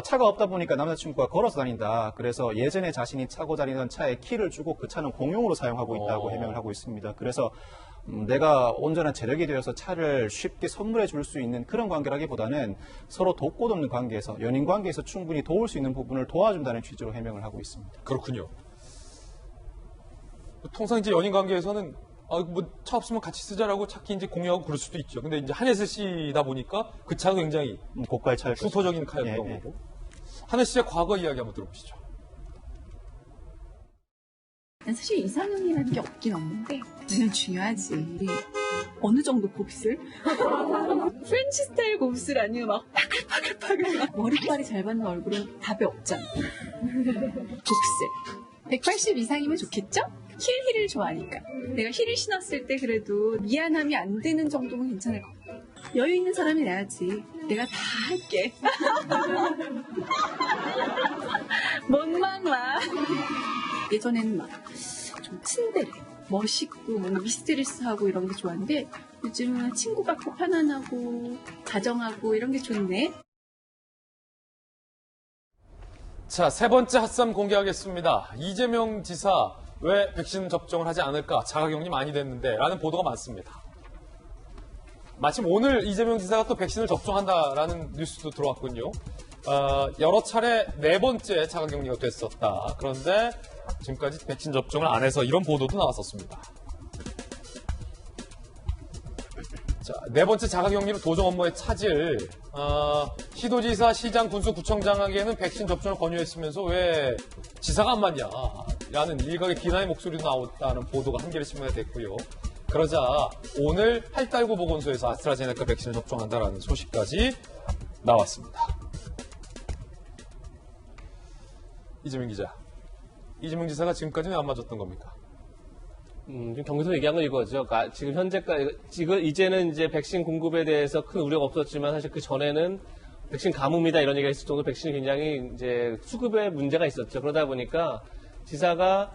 차가 없다 보니까 남자친구가 걸어서 다닌다. 그래서 예전에 자신이 타고 다니던 차에 키를 주고 그 차는 공용으로 사용하고 있다고 해명을 하고 있습니다. 그래서 내가 온전한 재력이 되어서 차를 쉽게 선물해 줄 수 있는 그런 관계라기보다는 서로 돕고 돕는 관계에서 연인 관계에서 충분히 도울 수 있는 부분을 도와준다는 취지로 해명을 하고 있습니다. 그렇군요. 통상 이제 연인 관계에서는 차 없으면 같이 쓰자라고 차키 이제 공유하고 그럴 수도 있죠. 근데 이제 한예슬 씨다 보니까 그 차가 굉장히 고가의 차였죠. 슈퍼적인 카였던 거고. 한예슬 씨의 과거 이야기 한번 들어보시죠. 사실 이상형이라는 게 없긴 없는데 제일 중요하지. 어느 정도 곱슬? 프렌치 스타일 곱슬 아니면 막 파글파글 머리빨이 잘 받는 얼굴은 답이 없잖아. 곱슬. 180 이상이면 좋겠죠? 힐을 좋아하니까. 내가 힐을 신었을 때 그래도 미안함이 안 드는 정도면 괜찮을 것 같아. 여유 있는 사람이 나야지. 내가 다 할게. 뭔만 와. 예전에는 막 좀 츤데레, 멋있고 뭔가 미스테리스하고 이런 게 좋았는데 요즘은 친구 같고 편안하고 다정하고 이런 게 좋네. 자, 세 번째 핫쌈 공개하겠습니다. 이재명 지사 왜 백신 접종을 하지 않을까? 자가격리 많이 됐는데 라는 보도가 많습니다. 마침 오늘 이재명 지사가 또 백신을 접종한다라는 뉴스도 들어왔군요. 여러 차례 네 번째 자가격리가 됐었다. 그런데 지금까지 백신 접종을 안 해서 이런 보도도 나왔었습니다. 자, 네 번째 자가격리로 도정 업무에 차질. 시도지사, 시장, 군수, 구청장에게는 백신 접종을 권유했으면서 왜 지사가 안 맞냐? 라는 일각의 비난의 목소리도 나왔다는 보도가 한겨레 신문에 됐고요. 그러자 오늘 팔달구 보건소에서 아스트라제네카 백신을 접종한다라는 소식까지 나왔습니다. 이재명 기자, 이재명 지사가 지금까지는 안 맞았던 겁니까? 지금 경기서 얘기한 건 이거죠. 그러니까 지금 현재까지, 이제는 이제 백신 공급에 대해서 큰 우려가 없었지만 사실 그 전에는 백신 가뭄이다 이런 얘기가 있을 정도로 백신이 굉장히 이제 수급에 문제가 있었죠. 그러다 보니까 지사가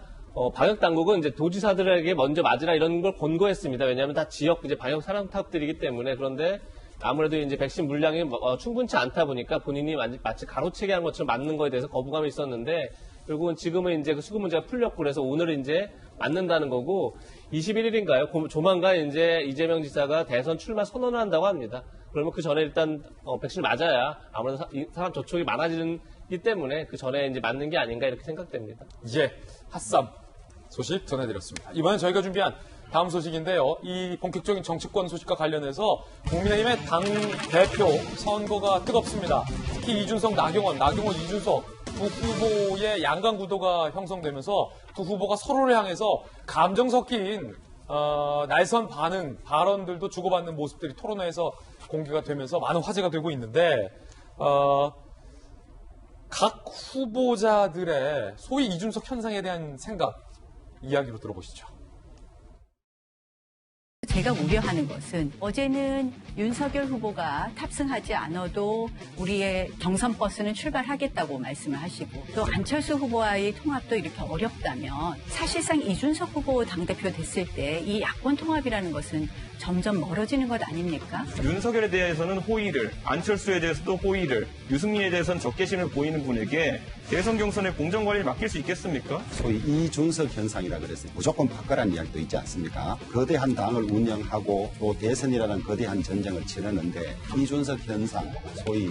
방역 당국은 이제 도지사들에게 먼저 맞으라 이런 걸 권고했습니다. 왜냐하면 다 지역 이제 방역 산업탑들이기 때문에. 그런데 아무래도 이제 백신 물량이 충분치 않다 보니까 본인이 마치 가로채기 한 것처럼 맞는 거에 대해서 거부감이 있었는데 결국은 지금은 이제 그 수급 문제가 풀렸고 그래서 오늘 이제 맞는다는 거고 21일인가요? 조만간 이제 이재명 지사가 대선 출마 선언을 한다고 합니다. 그러면 그 전에 일단 백신을 맞아야 아무래도 사람 접촉이 많아지기 때문에 그 전에 이제 맞는 게 아닌가 이렇게 생각됩니다. 예, 핫쌈 소식 전해드렸습니다. 이번엔 저희가 준비한 다음 소식인데요. 이 본격적인 정치권 소식과 관련해서 국민의힘의 당 대표 선거가 뜨겁습니다. 특히 이준석, 나경원, 이준석 두 후보의 양강 구도가 형성되면서 두 후보가 서로를 향해서 감정 섞인 날선 발언들도 주고받는 모습들이 토론회에서 공개가 되면서 많은 화제가 되고 있는데 각 후보자들의 소위 이준석 현상에 대한 생각 이야기로 들어보시죠. 제가 우려하는 것은 어제는 윤석열 후보가 탑승하지 않아도 우리의 경선 버스는 출발하겠다고 말씀을 하시고 또 안철수 후보와의 통합도 이렇게 어렵다면 사실상 이준석 후보 당대표 됐을 때 이 야권 통합이라는 것은 점점 멀어지는 것 아닙니까? 윤석열에 대해서는 호의를, 안철수에 대해서도 호의를, 유승민에 대해서는 적개심을 보이는 분에게 대선 경선의 공정 관리를 맡길 수 있겠습니까? 소위 이준석 현상이라 그랬어요. 무조건 바꿔라는 이야기도 있지 않습니까? 거대한 당을 운영하고 또 대선이라는 거대한 전쟁을 치르는데 이준석 현상, 소위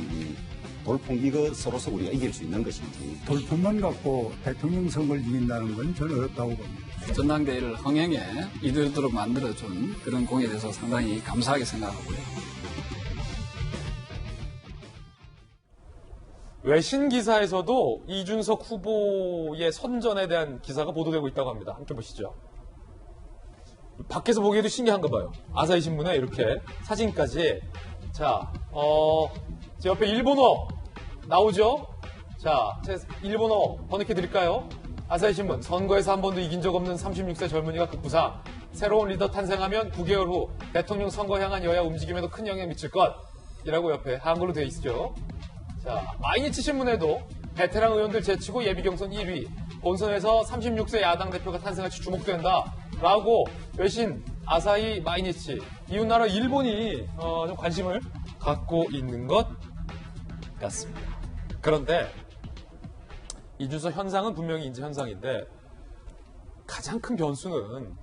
돌풍 이것으로서 우리가 이길 수 있는 것인지. 돌풍만 갖고 대통령 선거를 이긴다는 건 저는 어렵다고 봅니다. 전당대회를 흥행에 이르도록 만들어준 그런 공에 대해서 상당히 감사하게 생각하고요. 외신 기사에서도 이준석 후보의 선전에 대한 기사가 보도되고 있다고 합니다. 함께 보시죠. 밖에서 보기에도 신기한가 봐요. 아사히 신문에 이렇게 사진까지. 자, 제 옆에 일본어 나오죠? 자, 제 일본어 번역해 드릴까요? 아사히 신문, 선거에서 한 번도 이긴 적 없는 36세 젊은이가 급부상. 새로운 리더 탄생하면 9개월 후 대통령 선거 향한 여야 움직임에도 큰 영향 미칠 것. 이라고 옆에 한글로 되어 있죠. 자, 마이니치 신문에도 베테랑 의원들 제치고 예비경선 1위. 본선에서 36세 야당 대표가 탄생할지 주목된다. 라고 외신 아사히 마이니치. 이웃나라 일본이 좀 관심을 갖고 있는 것 같습니다. 그런데 이준석 현상은 분명히 인지 현상인데 가장 큰 변수는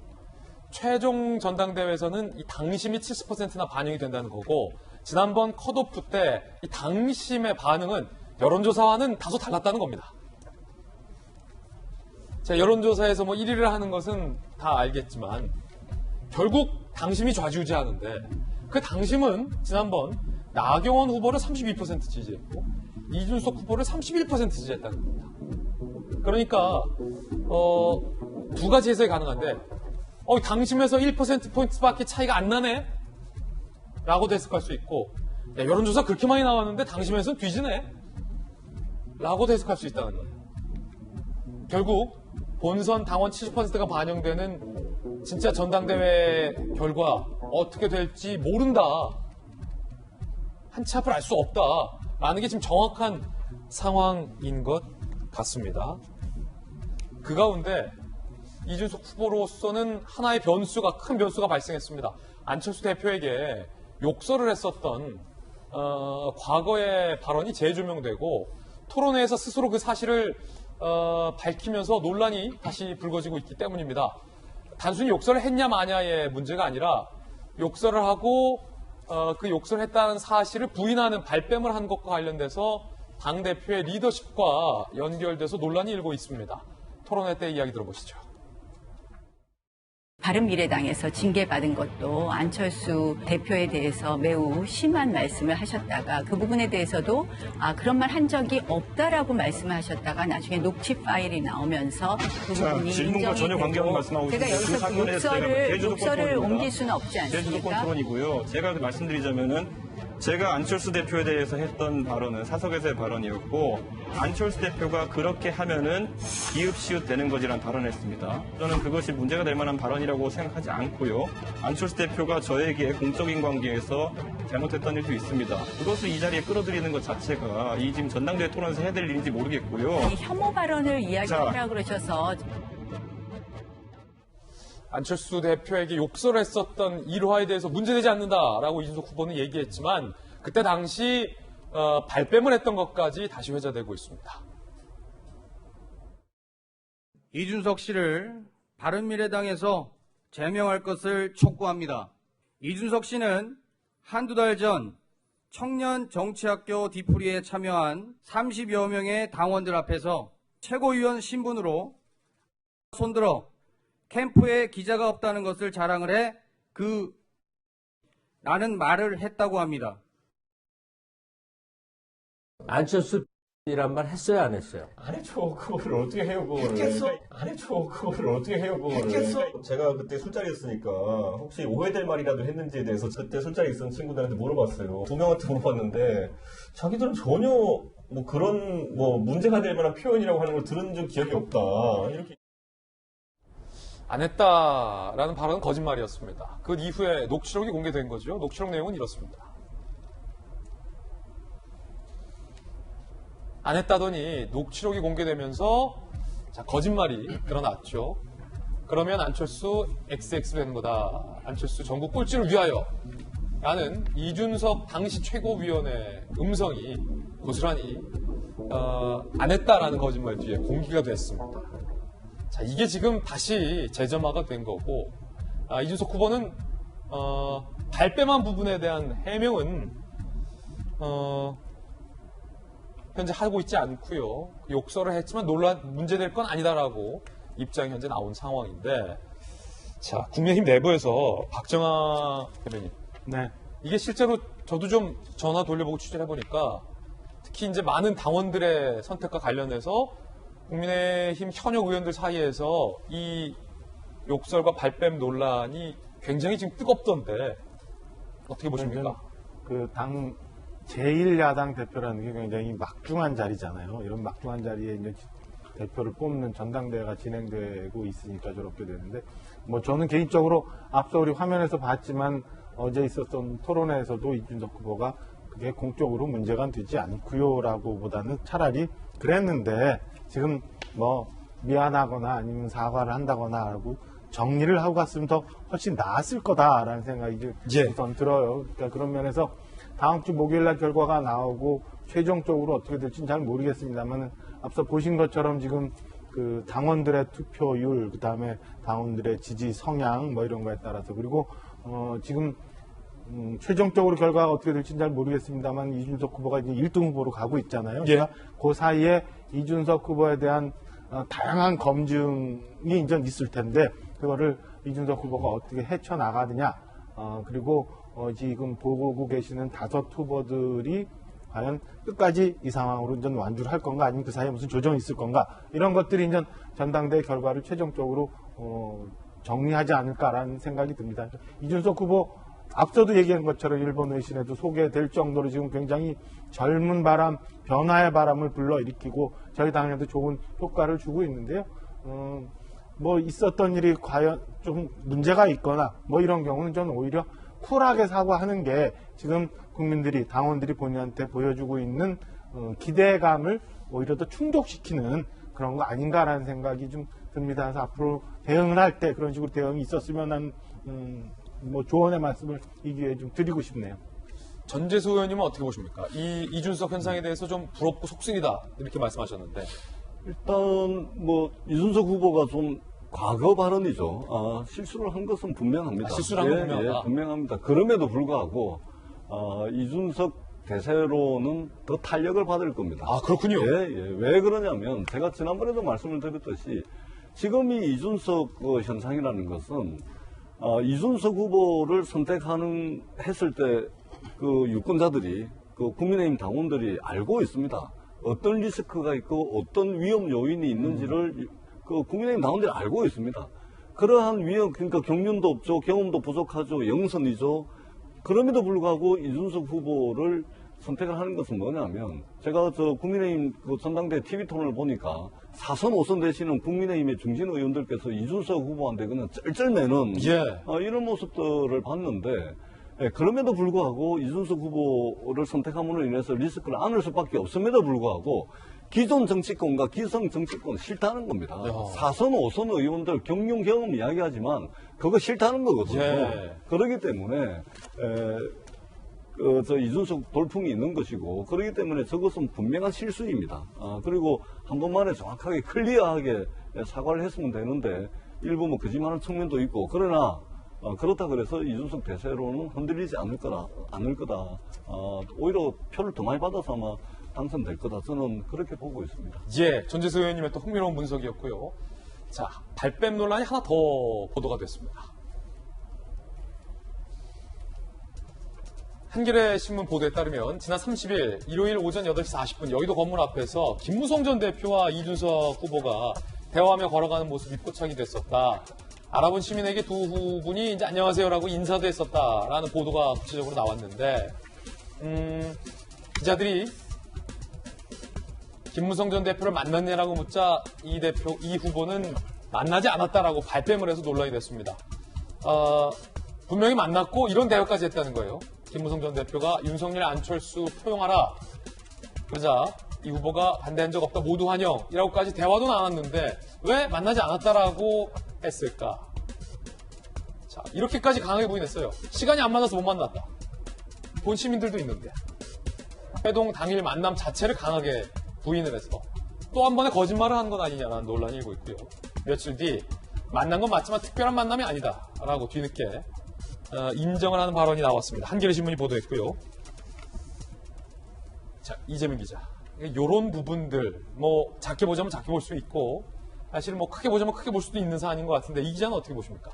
최종 전당대회에서는 이 당심이 70%나 반영이 된다는 거고 지난번 컷오프 때 이 당심의 반응은 여론조사와는 다소 달랐다는 겁니다. 자, 여론조사에서 뭐 1위를 하는 것은 다 알겠지만 결국 당심이 좌지우지하는데 그 당심은 지난번 나경원 후보를 32% 지지했고 이준석 후보를 31% 지지했다는 겁니다. 그러니까 두 가지 해석이 가능한데 당심에서 1%포인트밖에 차이가 안 나네? 라고도 해석할 수 있고 야, 여론조사 그렇게 많이 나왔는데 당심에서는 뒤지네? 라고도 해석할 수 있다는 거예요. 결국 본선 당원 70%가 반영되는 진짜 전당대회 결과 어떻게 될지 모른다. 한치 앞을 알 수 없다. 라는 게 지금 정확한 상황인 것 같습니다. 그 가운데 이준석 후보로서는 하나의 큰 변수가 발생했습니다. 안철수 대표에게 욕설을 했었던 과거의 발언이 재조명되고 토론회에서 스스로 그 사실을 밝히면서 논란이 다시 불거지고 있기 때문입니다. 단순히 욕설을 했냐 마냐의 문제가 아니라 욕설을 하고 그 욕설을 했다는 사실을 부인하는 발뺌을 한 것과 관련돼서 당대표의 리더십과 연결돼서 논란이 일고 있습니다. 토론회 때 이야기 들어보시죠. 바른미래당에서 징계받은 것도 안철수 대표에 대해서 매우 심한 말씀을 하셨다가 그 부분에 대해서도 그런 말 한 적이 없다라고 말씀하셨다가 나중에 녹취 파일이 나오면서 그 부분이 질문과 전혀 관계없는 말씀 나오고 제가 여기서 욕설을 옮길 수는 없지 않습니까? 제주도권 토론이고요. 제가 말씀드리자면은 제가 안철수 대표에 대해서 했던 발언은 사석에서의 발언이었고 안철수 대표가 그렇게 하면은 기읍시읒 되는 거지란 발언을 했습니다. 저는 그것이 문제가 될 만한 발언이라고 생각하지 않고요. 안철수 대표가 저에게 공적인 관계에서 잘못했던 일도 있습니다. 그것을 이 자리에 끌어들이는 것 자체가 이 지금 전당대회 토론에서 해야 될 일인지 모르겠고요. 혐오 발언을 이야기하라고 그러셔서 안철수 대표에게 욕설을 했었던 일화에 대해서 문제되지 않는다라고 이준석 후보는 얘기했지만 그때 당시 발뺌을 했던 것까지 다시 회자되고 있습니다. 이준석 씨를 바른미래당에서 제명할 것을 촉구합니다. 이준석 씨는 한두 달 전 청년 정치학교 뒤풀이에 참여한 30여 명의 당원들 앞에서 최고위원 신분으로 손들어 캠프에 기자가 없다는 것을 자랑을 해 라는 말을 했다고 합니다. 안철수이란 말 했어요, 안 했어요? 안 했죠. 그거를 어떻게 해요, 그거를. 했겠어? 안 했죠. 그거를 어떻게 해요, 그거를. 했겠어? 제가 그때 술자리였으니까 혹시 오해될 말이라도 했는지에 대해서 그때 술자리에 있었던 친구들한테 물어봤어요. 2명한테 물어봤는데 자기들은 전혀 뭐 그런 뭐 문제가 될 만한 표현이라고 하는 걸 들은 적 기억이 없다. 이렇게. 안 했다라는 발언은 거짓말이었습니다. 그 이후에 녹취록이 공개된 거죠. 녹취록 내용은 이렇습니다. 안 했다더니 녹취록이 공개되면서 거짓말이 드러났죠. 그러면 안철수 XX 되는 거다. 안철수 전국 꼴찌를 위하여 라는 이준석 당시 최고위원의 음성이 고스란히 안 했다라는 거짓말 뒤에 공개가 됐습니다. 자, 이게 지금 다시 재점화가 된 거고, 이준석 후보는, 발뺌한 부분에 대한 해명은, 현재 하고 있지 않고요. 욕설을 했지만 문제될 건 아니다라고 입장이 현재 나온 상황인데, 자, 국민의힘 내부에서 박정아 대변인. 네. 이게 실제로 저도 좀 전화 돌려보고 취재를 해보니까, 특히 이제 많은 당원들의 선택과 관련해서 국민의힘 현역 의원들 사이에서 이 욕설과 발뺌 논란이 굉장히 지금 뜨겁던데 어떻게 보십니까? 그 당 제1야당 대표라는 게 굉장히 막중한 자리잖아요. 이런 막중한 자리에 이제 대표를 뽑는 전당대회가 진행되고 있으니까 저렇게 되는데, 뭐 저는 개인적으로 앞서 우리 화면에서 봤지만 어제 있었던 토론회에서도 이준석 후보가 그게 공적으로 문제가 되지 않고요라고 보다는 차라리 그랬는데 지금 뭐 미안하거나 아니면 사과를 한다거나 하고 정리를 하고 갔으면 더 훨씬 나았을 거다라는 생각이 우선 들어요. 그러니까 그런 면에서 다음 주 목요일날 결과가 나오고 최종적으로 어떻게 될지는 잘 모르겠습니다만 앞서 보신 것처럼 지금 그 당원들의 투표율, 그 다음에 당원들의 지지 성향 뭐 이런 거에 따라서 그리고 지금 최종적으로 결과가 어떻게 될지는 잘 모르겠습니다만 이준석 후보가 이제 1등 후보로 가고 있잖아요. 예. 그러니까 그 사이에 이준석 후보에 대한 다양한 검증이 이제 있을 텐데 그거를 이준석 후보가 어떻게 헤쳐나가느냐 그리고 지금 보고 계시는 5 후보들이 과연 끝까지 이 상황으로 이제 완주를 할 건가 아니면 그 사이에 무슨 조정이 있을 건가 이런 것들이 이제 전당대회 결과를 최종적으로 정리하지 않을까라는 생각이 듭니다. 이준석 후보 앞서도 얘기한 것처럼 일본 외신에도 소개될 정도로 지금 굉장히 젊은 바람, 변화의 바람을 불러일으키고 저희 당에도 좋은 효과를 주고 있는데요. 뭐 있었던 일이 과연 좀 문제가 있거나 뭐 이런 경우는 저는 오히려 쿨하게 사과하는 게 지금 국민들이, 당원들이 본인한테 보여주고 있는 기대감을 오히려 더 충족시키는 그런 거 아닌가라는 생각이 좀 듭니다. 그래서 앞으로 대응을 할 때 그런 식으로 대응이 있었으면 한 뭐 조언의 말씀을 이 기회에 좀 드리고 싶네요. 전재수 의원님은 어떻게 보십니까? 이 이준석 현상에 대해서 좀 부럽고 속쓰리다 이렇게 말씀하셨는데. 일단 뭐 이준석 후보가 좀 과거 발언이죠. 실수를 한 것은 분명합니다. 실수를 한 건 분명하다. 분명합니다. 그럼에도 불구하고 이준석 대세로는 더 탄력을 받을 겁니다. 아, 그렇군요. 왜 그러냐면 제가 지난번에도 말씀을 드렸듯이 지금 이 이준석 현상이라는 것은 이준석 후보를 했을 때 그 유권자들이 그 국민의힘 당원들이 알고 있습니다. 어떤 리스크가 있고 어떤 위험 요인이 있는지를 그 국민의힘 당원들이 알고 있습니다. 그러한 위험, 그러니까 경륜도 없죠, 경험도 부족하죠, 영선이죠. 그럼에도 불구하고 이준석 후보를 선택을 하는 것은 뭐냐면 제가 국민의힘 전당대 TV토론을 보니까 4선, 5선 되시는 국민의힘의 중진 의원들께서 이준석 후보한테 그냥 쩔쩔매는 이런 모습들을 봤는데 그럼에도 불구하고 이준석 후보를 선택함으로 인해서 리스크를 안을 수밖에 없음에도 불구하고 기존 정치권과 기성 정치권 싫다는 겁니다. 4선, 5선 의원들 경륜 경험 이야기하지만 그거 싫다는 거거든요. 그렇기 때문에 이준석 돌풍이 있는 것이고 그렇기 때문에 저것은 분명한 실수입니다. 그리고 한 번만에 정확하게 클리어하게 사과를 했으면 되는데 일부 뭐 거짓말하는 측면도 있고 그러나 그렇다 그래서 이준석 대세로는 흔들리지 않을 거다. 오히려 표를 더 많이 받아서 아마 당선될 거다. 저는 그렇게 보고 있습니다. 전재수 의원님의 또 흥미로운 분석이었고요. 자, 발뺌 논란이 하나 더 보도가 됐습니다. 한겨레 신문 보도에 따르면 지난 30일 일요일 오전 8시 40분 여의도 건물 앞에서 김무성 전 대표와 이준석 후보가 대화하며 걸어가는 모습이 포착이 됐었다. 알아본 시민에게 두 후분이 이제 안녕하세요라고 인사도 했었다라는 보도가 구체적으로 나왔는데 기자들이 김무성 전 대표를 만났냐라고 묻자 이 후보는 만나지 않았다라고 발뺌을 해서 논란이 됐습니다. 분명히 만났고 이런 대화까지 했다는 거예요. 김무성 전 대표가 윤석열, 안철수 포용하라. 그러자 이 후보가 반대한 적 없다. 모두 환영이라고까지 대화도 나왔는데 왜 만나지 않았다라고 했을까? 자, 이렇게까지 강하게 부인했어요. 시간이 안 맞아서 못 만났다. 본 시민들도 있는데. 회동 당일 만남 자체를 강하게 부인을 해서 또 한 번의 거짓말을 한 건 아니냐라는 논란이 일고 있고요. 며칠 뒤 만난 건 맞지만 특별한 만남이 아니다라고 뒤늦게 인정을 하는 발언이 나왔습니다. 한겨레 신문이 보도했고요. 자, 이재명 기자. 이런 부분들 뭐 작게 보자면 작게 볼 수 있고 사실 뭐 크게 보자면 크게 볼 수도 있는 사안인 것 같은데 이 기자는 어떻게 보십니까?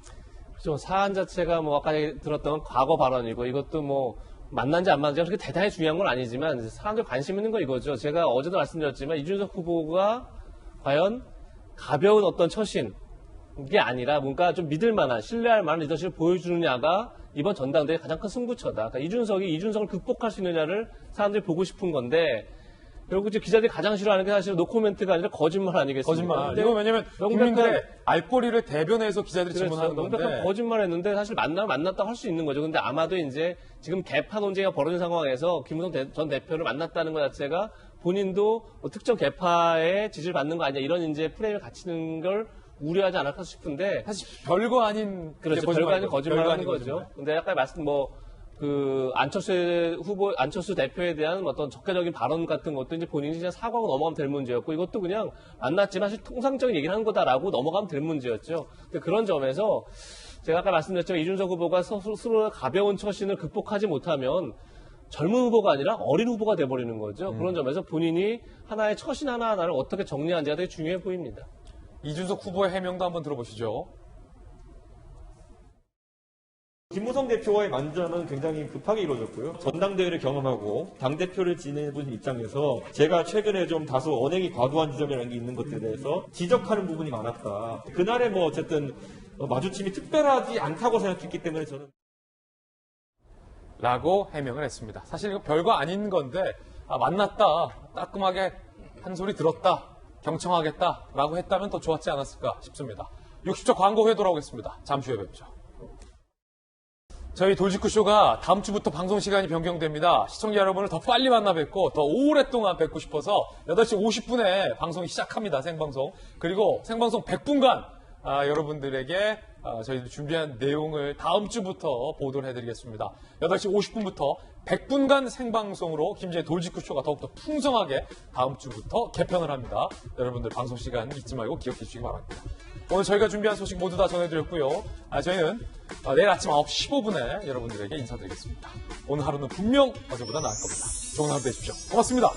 그렇죠. 사안 자체가 뭐 아까 들었던 과거 발언이고 이것도 뭐 만난지 안 만난지 그렇게 대단히 중요한 건 아니지만 사람들 관심 있는 거 이거죠. 제가 어제도 말씀드렸지만 이준석 후보가 과연 가벼운 어떤 처신 이게 아니라 뭔가 좀 믿을 만한 신뢰할 만한 리더십을 보여주느냐가 이번 전당대회 가장 큰 승부처다. 그러니까 이준석을 극복할 수 있느냐를 사람들이 보고 싶은 건데 결국 이제 기자들이 가장 싫어하는 게 사실 노코멘트가 아니라 거짓말 아니겠습니까? 거짓말. 이거 왜냐면 국민들의 알권리를 대변해서 기자들이 질문하는 건데. 명백한 거짓말했는데 사실 만났다고 할 수 있는 거죠. 근데 아마도 이제 지금 개파 논쟁이 벌어진 상황에서 김무성 전 대표를 만났다는 것 자체가 본인도 뭐 특정 개파의 지지를 받는 거 아니냐 이런 이제 프레임을 갖추는 걸 우려하지 않을까 싶은데 사실 별거 아닌 그렇죠. 별거 아닌 거짓말하는 거죠. 근데 아까 말씀 안철수 대표에 대한 어떤 적개적인 발언 같은 것도 이제 본인이 그냥 사과하고 넘어가면 될 문제였고 이것도 그냥 만났지만 사실 통상적인 얘기를 하는 거다라고 넘어가면 될 문제였죠. 근데 그런 점에서 제가 아까 말씀드렸지만 이준석 후보가 스스로 가벼운 처신을 극복하지 못하면 젊은 후보가 아니라 어린 후보가 돼버리는 거죠. 그런 점에서 본인이 하나의 처신 하나하나를 어떻게 정리하는지가 되게 중요해 보입니다. 이준석 후보의 해명도 한번 들어보시죠. 김무성 대표와의 만남은 굉장히 급하게 이루어졌고요. 전당대회를 경험하고 당대표를 지내본 입장에서 제가 최근에 좀 다소 언행이 과도한 지점이라는 게 있는 것들에 대해서 지적하는 부분이 많았다. 그날에 뭐 어쨌든 마주침이 특별하지 않다고 생각했기 때문에 저는 라고 해명을 했습니다. 사실 이거 별거 아닌 건데 만났다, 따끔하게 한 소리 들었다, 경청하겠다 라고 했다면 더 좋았지 않았을까 싶습니다. 60초 광고 후에 돌아오겠습니다. 잠시 후에 뵙죠. 저희 돌직구쇼가 다음 주부터 방송 시간이 변경됩니다. 시청자 여러분을 더 빨리 만나 뵙고 더 오랫동안 뵙고 싶어서 8시 50분에 방송이 시작합니다. 생방송. 그리고 생방송 100분간 여러분들에게 저희들 준비한 내용을 다음 주부터 보도를 해드리겠습니다. 8시 50분부터 100분간 생방송으로 김재의 돌직구쇼가 더욱더 풍성하게 다음 주부터 개편을 합니다. 여러분들 방송 시간 잊지 말고 기억해 주시기 바랍니다. 오늘 저희가 준비한 소식 모두 다 전해드렸고요. 저희는 내일 아침 9시 15분에 여러분들에게 인사드리겠습니다. 오늘 하루는 분명 어제보다 나을 겁니다. 좋은 하루 되십시오. 고맙습니다.